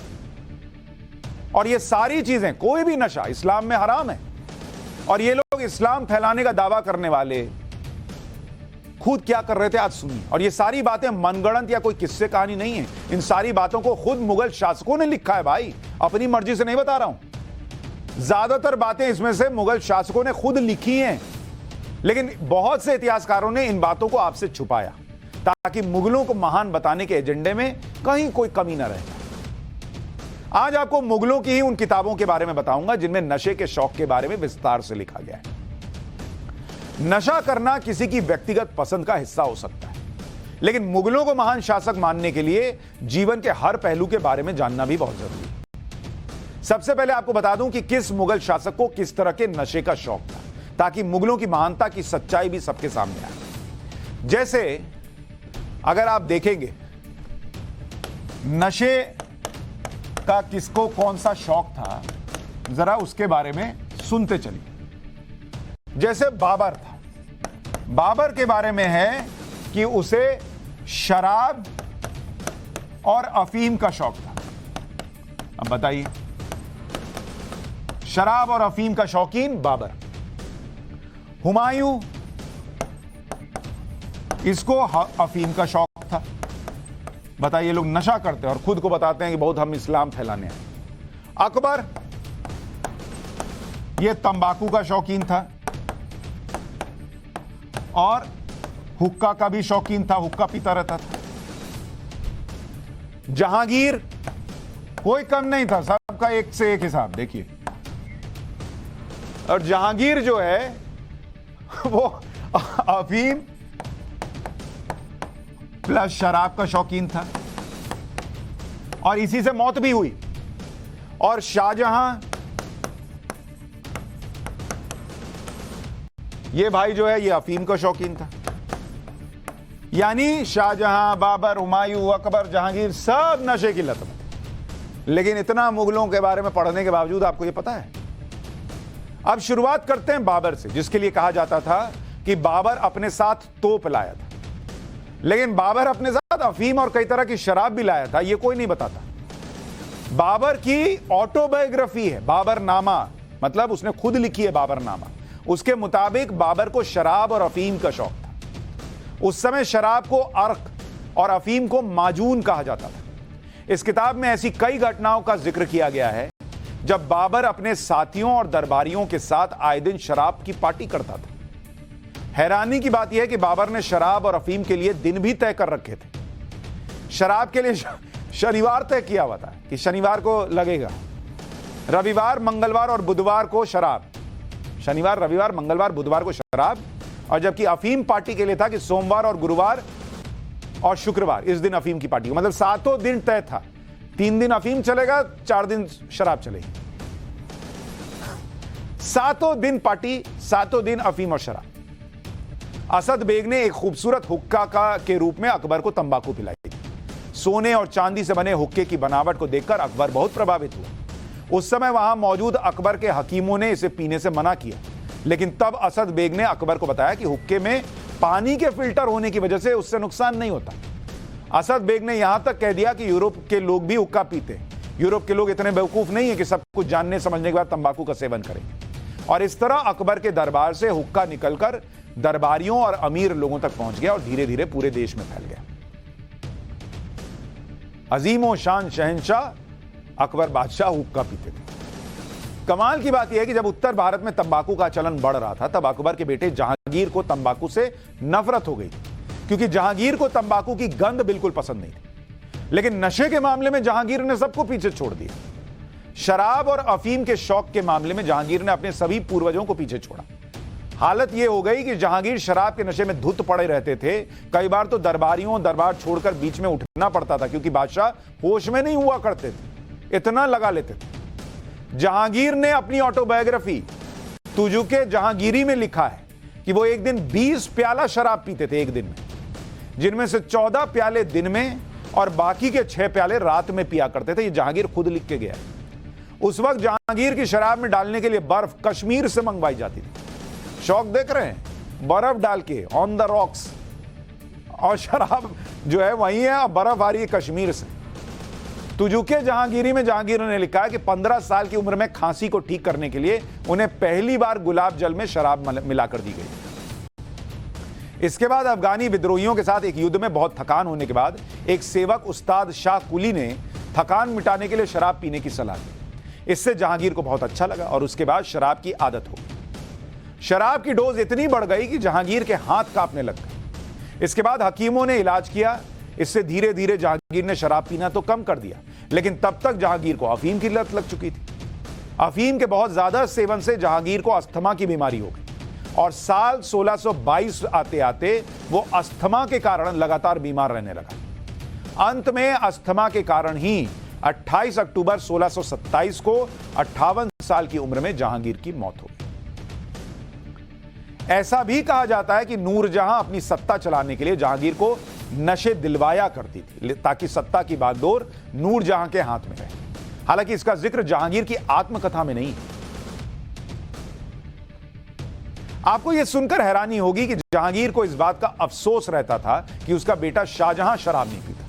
और ये सारी चीजें, कोई भी नशा इस्लाम में हराम है। और ये लोग इस्लाम फैलाने का दावा करने वाले खुद क्या कर रहे थे आज सुनिए। और ये सारी बातें मनगढ़ंत या कोई किस्से कहानी नहीं है। इन सारी बातों को खुद मुगल शासकों ने लिखा है भाई, अपनी मर्जी से नहीं बता रहा हूं। ज्यादातर बातें इसमें से मुगल शासकों ने खुद लिखी हैं, लेकिन बहुत से इतिहासकारों ने इन बातों को आपसे छुपाया ताकि मुगलों को महान बताने के एजेंडे में कहीं कोई कमी न रहे। आज आपको मुगलों की ही उन किताबों के बारे में बताऊंगा जिनमें नशे के शौक के बारे में विस्तार से लिखा गया है। नशा करना किसी की व्यक्तिगत पसंद का हिस्सा हो सकता है, लेकिन मुगलों को महान शासक मानने के लिए जीवन के हर पहलू के बारे में जानना भी बहुत जरूरी है। सबसे पहले आपको बता दूं कि किस मुगल शासक को किस तरह के नशे का शौक था, ताकि मुगलों की महानता की सच्चाई भी सबके सामने आए। जैसे अगर आप देखेंगे नशे का किसको कौन सा शौक था, जरा उसके बारे में सुनते चलिए। जैसे बाबर था, बाबर के बारे में है कि उसे शराब और अफीम का शौक था। अब बताइए, शराब और अफीम का शौकीन बाबर। हुमायूं, इसको अफीम का शौक था। बताइए, लोग नशा करते हैं और खुद को बताते हैं कि बहुत हम इस्लाम फैलाने हैं। अकबर, यह तंबाकू का शौकीन था और हुक्का का भी शौकीन था, हुक्का पीता रहता था। जहांगीर, कोई कम नहीं था, सबका एक से एक हिसाब देखिए। और जहांगीर जो है वो अफीम प्लस शराब का शौकीन था और इसी से मौत भी हुई। और शाहजहां, ये भाई जो है ये अफीम का शौकीन था। यानी शाहजहां, बाबर, हुमायूं, अकबर, जहांगीर सब नशे की लत में। लेकिन इतना मुगलों के बारे में पढ़ने के बावजूद आपको ये पता है। अब शुरुआत करते हैं बाबर से, जिसके लिए कहा जाता था कि बाबर अपने साथ तोप लाया था। लेकिन बाबर अपने साथ अफीम और कई तरह की शराब भी लाया था, यह कोई नहीं बताता। बाबर की ऑटोबायोग्राफी है, बाबरनामा, मतलब उसने खुद लिखी है बाबरनामा। उसके मुताबिक बाबर को शराब और अफीम का शौक था। उस समय शराब को अर्क और अफीम को माजून कहा जाता था। इस किताब में ऐसी कई घटनाओं का जिक्र किया गया है जब बाबर अपने साथियों और दरबारियों के साथ आए दिन शराब की पार्टी करता था। हैरानी की बात यह है कि बाबर ने शराब और अफीम के लिए दिन भी तय कर रखे थे। शराब के लिए शनिवार तय किया हुआ था कि शनिवार को लगेगा, रविवार, मंगलवार और बुधवार को शराब। शनिवार, रविवार, मंगलवार, बुधवार को शराब। और जबकि अफीम पार्टी के लिए था कि सोमवार और गुरुवार और शुक्रवार, इस दिन अफीम की पार्टी। मतलब 7 दिन तय था, 3 दिन अफीम चलेगा, 4 दिन शराब चलेगी। 7 दिन पार्टी, 7 दिन अफीम और शराब। असद बेग ने एक खूबसूरत हुक्का के रूप में अकबर को तंबाकू पिलाई थी। सोने और चांदी से बने हुक्के की बनावट को देखकर अकबर बहुत प्रभावित हुआ। उस समय वहां मौजूद अकबर के हकीमों ने इसे पीने से मना किया, लेकिन तब असद बेग ने अकबर को बताया कि हुक्के में पानी के फिल्टर होने की वजह से उससे नुकसान नहीं होता। असद बेग ने यहां तक कह दिया कि यूरोप के लोग भी हुक्का पीते हैं, यूरोप के लोग इतने बेवकूफ नहीं है कि सब कुछ जानने समझने के बाद तंबाकू का सेवन करेंगे। और इस तरह अकबर के दरबार से हुक्का निकलकर दरबारियों और अमीर लोगों तक पहुंच गया और धीरे धीरे पूरे देश में फैल गया। अजीमो शान शहंशाह अकबर बादशाह हुक्का पीते थे। कमाल की बात यह है कि जब उत्तर भारत में तंबाकू का चलन बढ़ रहा था, तब अकबर के बेटे जहांगीर को तंबाकू से नफरत हो गई, क्योंकि जहांगीर को तंबाकू की गंध बिल्कुल पसंद नहीं थी। लेकिन नशे के मामले में जहांगीर ने सबको पीछे छोड़ दिया। शराब और अफीम के शौक के मामले में जहांगीर ने अपने सभी पूर्वजों को पीछे छोड़ा। हालत यह हो गई कि जहांगीर शराब के नशे में धुत पड़े रहते थे। कई बार तो दरबारियों दरबार छोड़कर बीच में उठना पड़ता था, क्योंकि बादशाह होश में नहीं हुआ करते थे, इतना लगा लेते थे। जहांगीर ने अपनी ऑटोबायोग्राफी तुजुके जहांगीरी में लिखा है कि वो एक दिन 20 प्याला शराब पीते थे एक दिन में, जिनमें से 14 प्याले दिन में और बाकी के 6 प्याले रात में पिया करते थे। ये जहांगीर खुद लिख के गया है। उस वक्त जहांगीर की शराब में डालने के लिए बर्फ कश्मीर से मंगवाई जाती थी। शौक देख रहे हैं, बर्फ डाल के ऑन द रॉक्स, और शराब जो है वही है, बर्फ आ रही है कश्मीर से। तुजुके जहांगीरी में जहांगीर ने लिखा है कि 15 साल की उम्र में खांसी को ठीक करने के लिए उन्हें पहली बार गुलाब जल में शराब मिलाकर दी गई। इसके बाद अफगानी विद्रोहियों के साथ एक युद्ध में बहुत थकान होने के बाद एक सेवक उस्ताद शाह कुली ने थकान मिटाने के लिए शराब पीने की सलाह दी। इससे जहांगीर को बहुत अच्छा लगा और उसके बाद शराब की आदत हो गई। शराब की डोज इतनी बढ़ गई कि जहांगीर के हाथ कांपने लग गए। इसके बाद हकीमों ने इलाज किया। इससे धीरे धीरे जहांगीर ने शराब पीना तो कम कर दिया, लेकिन तब तक जहांगीर को अफीम की लत लग चुकी थी। अफीम के बहुत ज्यादा सेवन से जहांगीर को अस्थमा की बीमारी हो गई और साल 1622 आते आते वो अस्थमा के कारण लगातार बीमार रहने लगा। अंत में अस्थमा के कारण ही 28 अक्टूबर 1627 को 58 साल की उम्र में जहांगीर की मौत हो गई। ऐसा भी कहा जाता है कि नूरजहां अपनी सत्ता चलाने के लिए जहांगीर को नशे दिलवाया करती थी, ताकि सत्ता की बागडोर नूरजहां के हाथ में रहे। हालांकि इसका जिक्र जहांगीर की आत्मकथा में नहीं है। आपको यह सुनकर हैरानी होगी कि जहांगीर को इस बात का अफसोस रहता था कि उसका बेटा शाहजहां शराब नहीं पीता।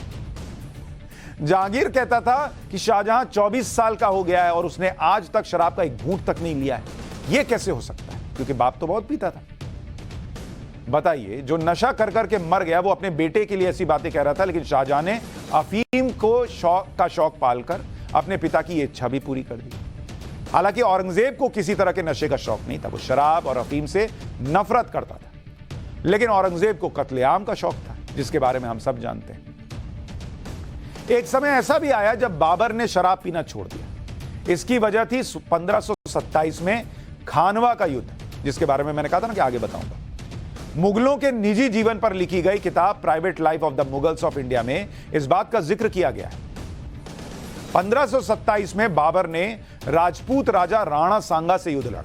जहांगीर कहता था कि शाहजहां 24 साल का हो गया है और उसने आज तक शराब का एक घूंट तक नहीं लिया है। यह कैसे हो सकता है, क्योंकि बाप तो बहुत पीता था। बताइए, जो नशा कर करके मर गया वो अपने बेटे के लिए ऐसी बातें कह रहा था, लेकिन शाहजहां ने अफीम को शौक पालकर अपने पिता की इच्छा भी पूरी कर दी। हालांकि औरंगजेब को किसी तरह के नशे का शौक नहीं था, वो शराब और अफीम से नफरत करता था। लेकिन औरंगजेब को कत्लेआम का शौक था, जिसके बारे में हम सब जानते हैं। एक समय ऐसा भी आया जब बाबर ने शराब पीना छोड़ दिया। इसकी वजह थी 1527 में खानवा का युद्ध, जिसके बारे में मैंने कहा था ना कि आगे बताऊंगा। मुगलों के निजी जीवन पर लिखी गई किताब private life of the Mughals of India में इस बात का जिक्र किया गया है। 1527 में बाबर ने राजपूत राजा राणा सांगा से युद्ध लड़ा।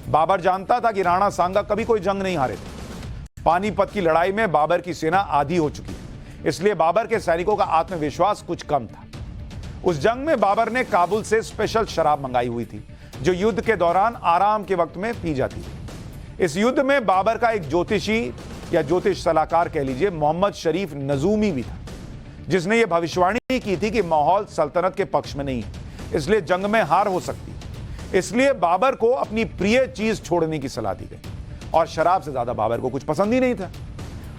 बाबर जानता था कि राणा सांगा कभी कोई जंग नहीं हारे थे। पानीपत की लड़ाई में बाबर की सेना आधी हो चुकी थी, इसलिए बाबर के सैनिकों का आत्मविश्वास कुछ कम था। उस जंग में बाबर ने काबुल से स्पेशल शराब मंगाई हुई थी, जो युद्ध के दौरान आराम के वक्त में पी जाती थी। इस युद्ध में बाबर का एक ज्योतिषी या ज्योतिष सलाहकार कह लीजिए, मोहम्मद शरीफ नजूमी भी था, जिसने यह भविष्यवाणी की थी कि माहौल सल्तनत के पक्ष में नहीं है, इसलिए जंग में हार हो सकती है। इसलिए बाबर को अपनी प्रिय चीज छोड़ने की सलाह दी गई और शराब से ज्यादा बाबर को कुछ पसंद ही नहीं था।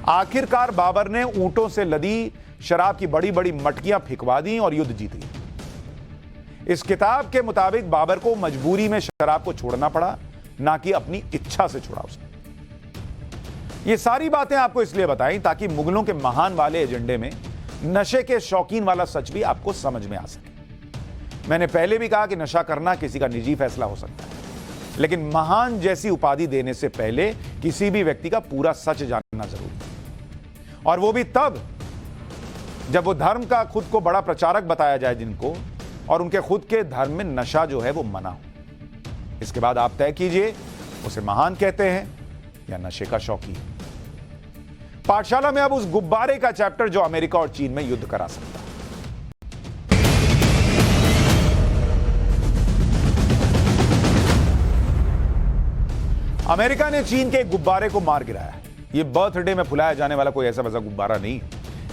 आखिरकार बाबर ने ऊंटों से लदी शराब की बड़ी बड़ी मटकियां फिकवा दी और युद्ध जीत गई। इस किताब के मुताबिक बाबर को मजबूरी में शराब को छोड़ना पड़ा, ना कि अपनी इच्छा से छोड़ा उसने। ये सारी बातें आपको इसलिए बताई ताकि मुगलों के महान वाले एजेंडे में नशे के शौकीन वाला सच भी आपको समझ में आ सके। मैंने पहले भी कहा कि नशा करना किसी का निजी फैसला हो सकता है, लेकिन महान जैसी उपाधि देने से पहले किसी भी व्यक्ति का पूरा सच जानना जरूरी है, और वो भी तब जब वो धर्म का खुद को बड़ा प्रचारक बताया जाए जिनको, और उनके खुद के धर्म में नशा जो है वो मना हो। इसके बाद आप तय कीजिए, उसे महान कहते हैं या नशे का शौकी। पाठशाला में अब उस गुब्बारे का चैप्टर जो अमेरिका और चीन में युद्ध करा सकता है। अमेरिका ने चीन के एक गुब्बारे को मार गिराया है। यह बर्थडे में फुलाया जाने वाला कोई ऐसा वैसा गुब्बारा नहीं।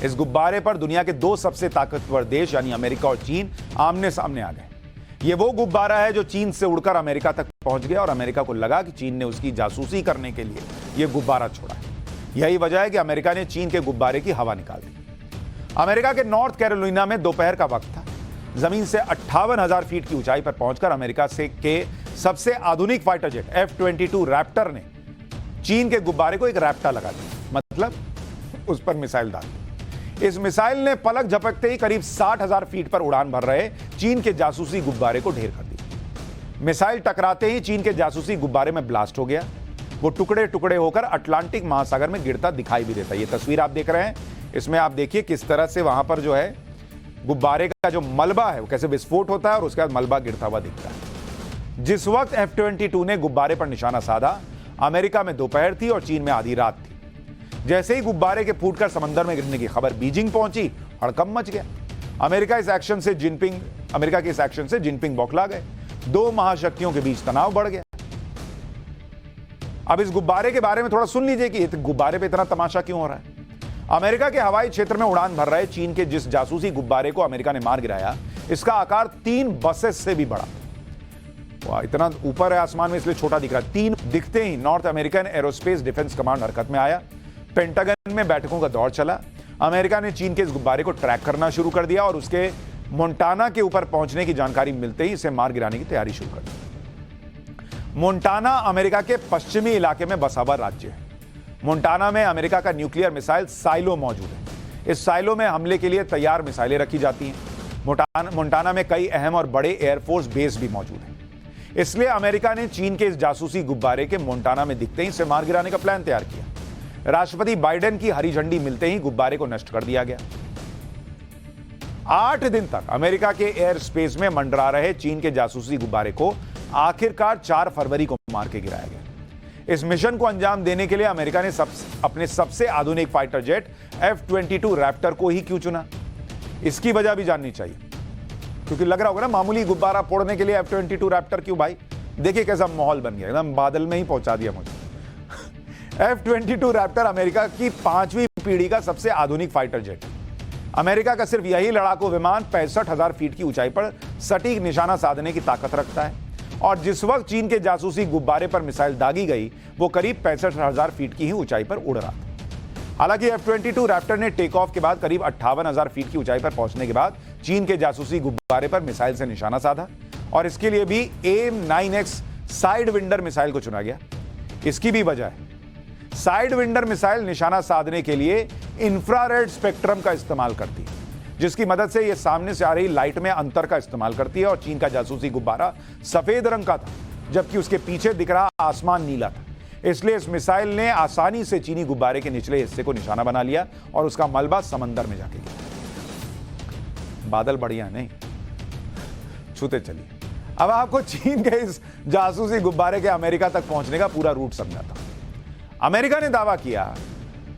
इस गुब्बारे पर दुनिया के दो सबसे ताकतवर देश यानी अमेरिका और चीन आमने सामने आ गए। यह वो गुब्बारा है जो चीन से उड़कर अमेरिका तक पहुंच गया और अमेरिका को लगा कि चीन ने उसकी जासूसी करने के लिए यह गुब्बारा छोड़ा है। यही वजह है कि अमेरिका ने चीन के गुब्बारे की हवा निकाल दी। अमेरिका के नॉर्थ कैरोलिना में दोपहर का वक्त था। जमीन से 58,000 फीट की ऊंचाई पर पहुंचकर अमेरिका के सबसे आधुनिक फाइटर जेट F-22 रैप्टर ने चीन के गुब्बारे को एक रैप्टा लगा दिया, मतलब उस पर मिसाइल डाल दी। इस मिसाइल ने पलक झपकते ही करीब 60,000 फीट पर उड़ान भर रहे चीन के जासूसी गुब्बारे को ढेर कर दिया। मिसाइल टकराते ही चीन के जासूसी गुब्बारे में ब्लास्ट हो गया। वो टुकड़े टुकड़े होकर अटलांटिक महासागर में गिरता दिखाई भी देता। ये तस्वीर आप देख रहे हैं, इसमें आप देखिए किस तरह से वहां पर जो है गुब्बारे का जो मलबा है वो कैसे विस्फोट होता है और उसके बाद मलबा गिरता हुआ दिखता है। जिस वक्त F-22 ने गुब्बारे पर निशाना साधा, अमेरिका में दोपहर थी और चीन में आधी रात थी। जैसे ही गुब्बारे के फूटकर समंदर में गिरने की खबर बीजिंग पहुंची, हड़कंप मच गया। अमेरिका के इस एक्शन से जिनपिंग बौखला गए। दो महाशक्तियों के बीच तनाव बढ़ गया। अब इस गुब्बारे के बारे में थोड़ा सुन लीजिए कि गुब्बारे पे इतना तमाशा क्यों हो रहा है। अमेरिका के हवाई क्षेत्र में उड़ान भर रहे चीन के जिस जासूसी गुब्बारे को अमेरिका ने मार गिराया, इसका आकार 3 बसेस से भी बड़ा। वाह, इतना ऊपर है आसमान में इसलिए छोटा दिख रहा है। 3 दिखते ही North American aerospace defence command हरकत में आया। पेंटागन में बैठकों का दौर चला। अमेरिका ने चीन के इस गुब्बारे को ट्रैक करना शुरू कर दिया और उसके मोंटाना के ऊपर पहुंचने की जानकारी मिलते ही इसे मार गिराने की तैयारी शुरू कर दी। मोंटाना अमेरिका के पश्चिमी इलाके में बसा हुआ राज्य है। मोंटाना में अमेरिका का न्यूक्लियर मिसाइल साइलो मौजूद है। इस साइलो में हमले के लिए तैयार मिसाइलें रखी जाती हैं। मोंटाना में कई अहम और बड़े एयरफोर्स बेस भी मौजूद हैं। इसलिए अमेरिका ने चीन के इस जासूसी गुब्बारे के मोंटाना में दिखते ही इसे मार गिराने का प्लान तैयार किया। राष्ट्रपति बाइडेन की हरी झंडी मिलते ही गुब्बारे को नष्ट कर दिया गया। 8 दिन तक अमेरिका के एयर स्पेस में मंडरा रहे चीन के जासूसी गुब्बारे को आखिरकार 4 फरवरी को मार के गिराया गया। इस मिशन को अंजाम देने के लिए अमेरिका ने अपने सबसे आधुनिक फाइटर जेट F-22 रैप्टर को ही क्यों चुना, इसकी वजह भी जाननी चाहिए। क्योंकि लग रहा होगा ना मामूली गुब्बारा फोड़ने के लिए F-22 रैप्टर क्यों भाई। देखिए कैसा माहौल बन गया, एकदम बादल में ही पहुंचा दिया मुझे। F-22 रैप्टर अमेरिका की 5वीं पीढ़ी का सबसे आधुनिक फाइटर जेट। अमेरिका का सिर्फ यही लड़ाकू विमान 65,000 फीट की ऊंचाई पर सटीक निशाना साधने की ताकत रखता है और जिस वक्त चीन के जासूसी गुब्बारे पर मिसाइल दागी गई वो करीब 65,000 फीट की ही ऊंचाई पर उड़ रहा था। हालांकि F-22 रैप्टर ने टेक ऑफ के बाद करीब 58,000 फीट की ऊंचाई पर पहुंचने के बाद चीन के जासूसी गुब्बारे पर मिसाइल से निशाना साधा और इसके लिए भी AIM-9X साइड विंडर मिसाइल को चुना गया। इसकी भी वजह है, साइड विंडर मिसाइल निशाना साधने के लिए इंफ्रारेड स्पेक्ट्रम का इस्तेमाल करती है, जिसकी मदद से यह सामने से आ रही लाइट में अंतर का इस्तेमाल करती है। और चीन का जासूसी गुब्बारा सफेद रंग का था जबकि उसके पीछे दिख रहा आसमान नीला था। इसलिए इस मिसाइल ने आसानी से चीनी गुब्बारे के निचले हिस्से को निशाना बना लिया और उसका मलबा समंदर में जाके गिरा। बादल बढ़िया नहीं, छूते चलिए। अब आपको चीन के इस जासूसी गुब्बारे के अमेरिका तक पहुंचने का पूरा रूट समझाता हूं। अमेरिका ने दावा किया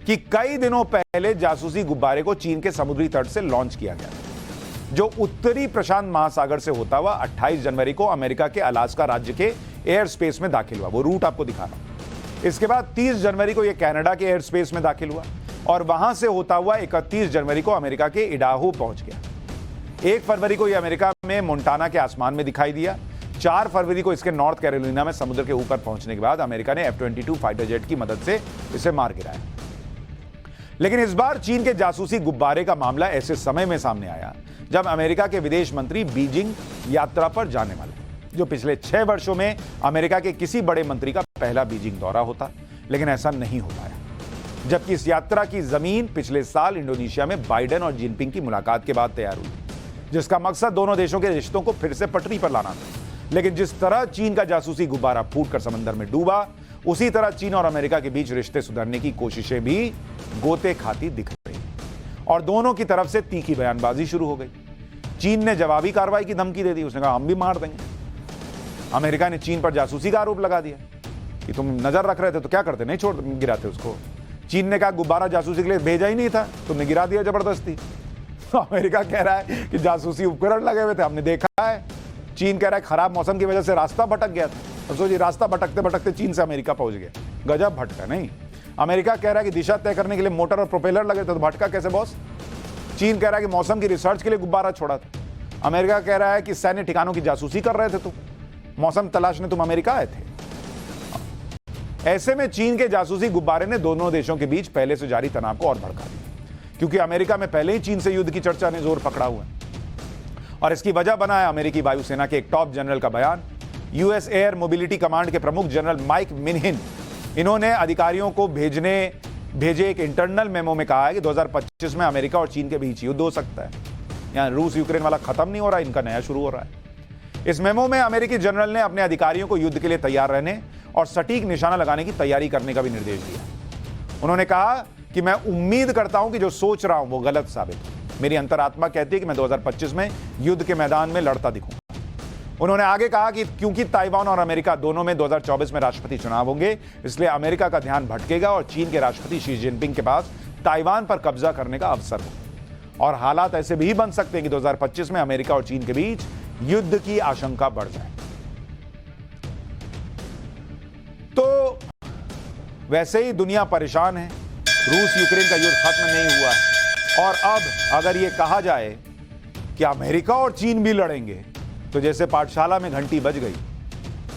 कि कई दिनों पहले जासूसी गुब्बारे को चीन के समुद्री तट से लॉन्च किया गया, जो उत्तरी प्रशांत महासागर से होता हुआ 28 जनवरी को अमेरिका के अलास्का राज्य के एयर स्पेस में दाखिल हुआ। वो रूट आपको दिखा रहा हूं। इसके बाद 30 जनवरी को यह कनाडा के एयर स्पेस में दाखिल हुआ और वहां से होता हुआ 31 जनवरी को अमेरिका के इडाहो पहुंच गया। 1 फरवरी को यह अमेरिका में मोंटाना के आसमान में दिखाई दिया। 4 फरवरी को इसके नॉर्थ कैरोलिना में समुद्र के ऊपर पहुंचने के बाद अमेरिका ने F-22 फाइटर जेट की मदद से इसे मार गिराया। लेकिन इस बार चीन के जासूसी गुब्बारे का मामला ऐसे समय में सामने आया जब अमेरिका के विदेश मंत्री बीजिंग यात्रा पर जाने वाले, जो पिछले 6 वर्षों में अमेरिका के किसी बड़े मंत्री का पहला बीजिंग दौरा होता, लेकिन ऐसा नहीं हो पाया। जबकि इस यात्रा की जमीन पिछले साल इंडोनेशिया में बाइडेन और जिनपिंग की मुलाकात के बाद तैयार हुई, जिसका मकसद दोनों देशों के रिश्तों को फिर से पटरी पर लाना था। लेकिन जिस तरह चीन का जासूसी गुब्बारा फूटकर समंदर में डूबा, उसी तरह चीन और अमेरिका के बीच रिश्ते सुधारने की कोशिशें भी गोते खाती दिख रही और दोनों की तरफ से तीखी बयानबाजी शुरू हो गई। चीन ने जवाबी कार्रवाई की धमकी दे दी, उसने कहा हम भी मार देंगे। अमेरिका ने चीन पर जासूसी का आरोप लगा दिया कि तुम नजर रख रहे थे तो क्या करते, नहीं छोड़ गिराते उसको। चीन ने कहा गुब्बारा जासूसी के लिए भेजा ही नहीं था, तुमने गिरा दिया जबरदस्ती। अमेरिका कह रहा है कि जासूसी उपकरण लगे हुए थे, हमने देखा है। चीन कह रहा है खराब मौसम की वजह से रास्ता भटक गया था। अब सोचिए, रास्ता भटकते भटकते चीन से अमेरिका पहुंच गया। गजब भटका नहीं। अमेरिका कह रहा है कि दिशा तय करने के लिए मोटर और प्रोपेलर लगे थे, तो भटका कैसे बॉस? चीन कह रहा है कि मौसम की रिसर्च के लिए गुब्बारा छोड़ा था। अमेरिका कह रहा है कि सैन्य ठिकानों की जासूसी कर रहे थे तुम, मौसम तलाशने तुम अमेरिका आए थे। ऐसे में चीन के जासूसी गुब्बारे ने दोनों देशों के बीच पहले से जारी तनाव को और भड़का दिया, क्योंकि अमेरिका में पहले ही चीन से युद्ध की चर्चा ने जोर पकड़ा हुआ है। और इसकी वजह बना है अमेरिकी वायुसेना के एक टॉप जनरल का बयान। यूएस एयर मोबिलिटी कमांड के प्रमुख जनरल माइक मिन्हिन, इन्होंने अधिकारियों को भेजे एक इंटरनल मेमो में कहा है कि 2025 में अमेरिका और चीन के बीच युद्ध हो सकता है। यहां रूस यूक्रेन वाला खत्म नहीं हो रहा, इनका नया शुरू हो रहा है। इस मेमो में अमेरिकी जनरल ने अपने अधिकारियों को युद्ध के लिए तैयार रहने और सटीक निशाना लगाने की तैयारी करने का भी निर्देश दिया। उन्होंने कहा कि मैं उम्मीद करता हूं कि जो सोच रहा हूं वो गलत साबित हो। मेरी अंतरात्मा कहती है कि मैं 2025 में युद्ध के मैदान में लड़ता दिखूंगा। उन्होंने आगे कहा कि क्योंकि ताइवान और अमेरिका दोनों में 2024 में राष्ट्रपति चुनाव होंगे, इसलिए अमेरिका का ध्यान भटकेगा और चीन के राष्ट्रपति शी जिनपिंग के पास ताइवान पर कब्जा करने का अवसर हो। और हालात ऐसे भी बन सकते हैं कि 2025 में अमेरिका और चीन के बीच युद्ध की आशंका बढ़ जाए। तो वैसे ही दुनिया परेशान है, रूस यूक्रेन का युद्ध खत्म नहीं हुआ है, और अब अगर यह कहा जाए कि अमेरिका और चीन भी लड़ेंगे, तो जैसे पाठशाला में घंटी बज गई,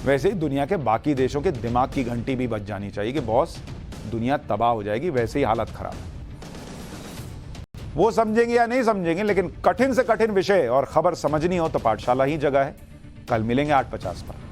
वैसे ही दुनिया के बाकी देशों के दिमाग की घंटी भी बज जानी चाहिए कि बॉस दुनिया तबाह हो जाएगी, वैसे ही हालत खराब है। वो समझेंगे या नहीं समझेंगे, लेकिन कठिन से कठिन विषय और खबर समझनी हो तो पाठशाला ही जगह है। कल मिलेंगे 8:50 पर।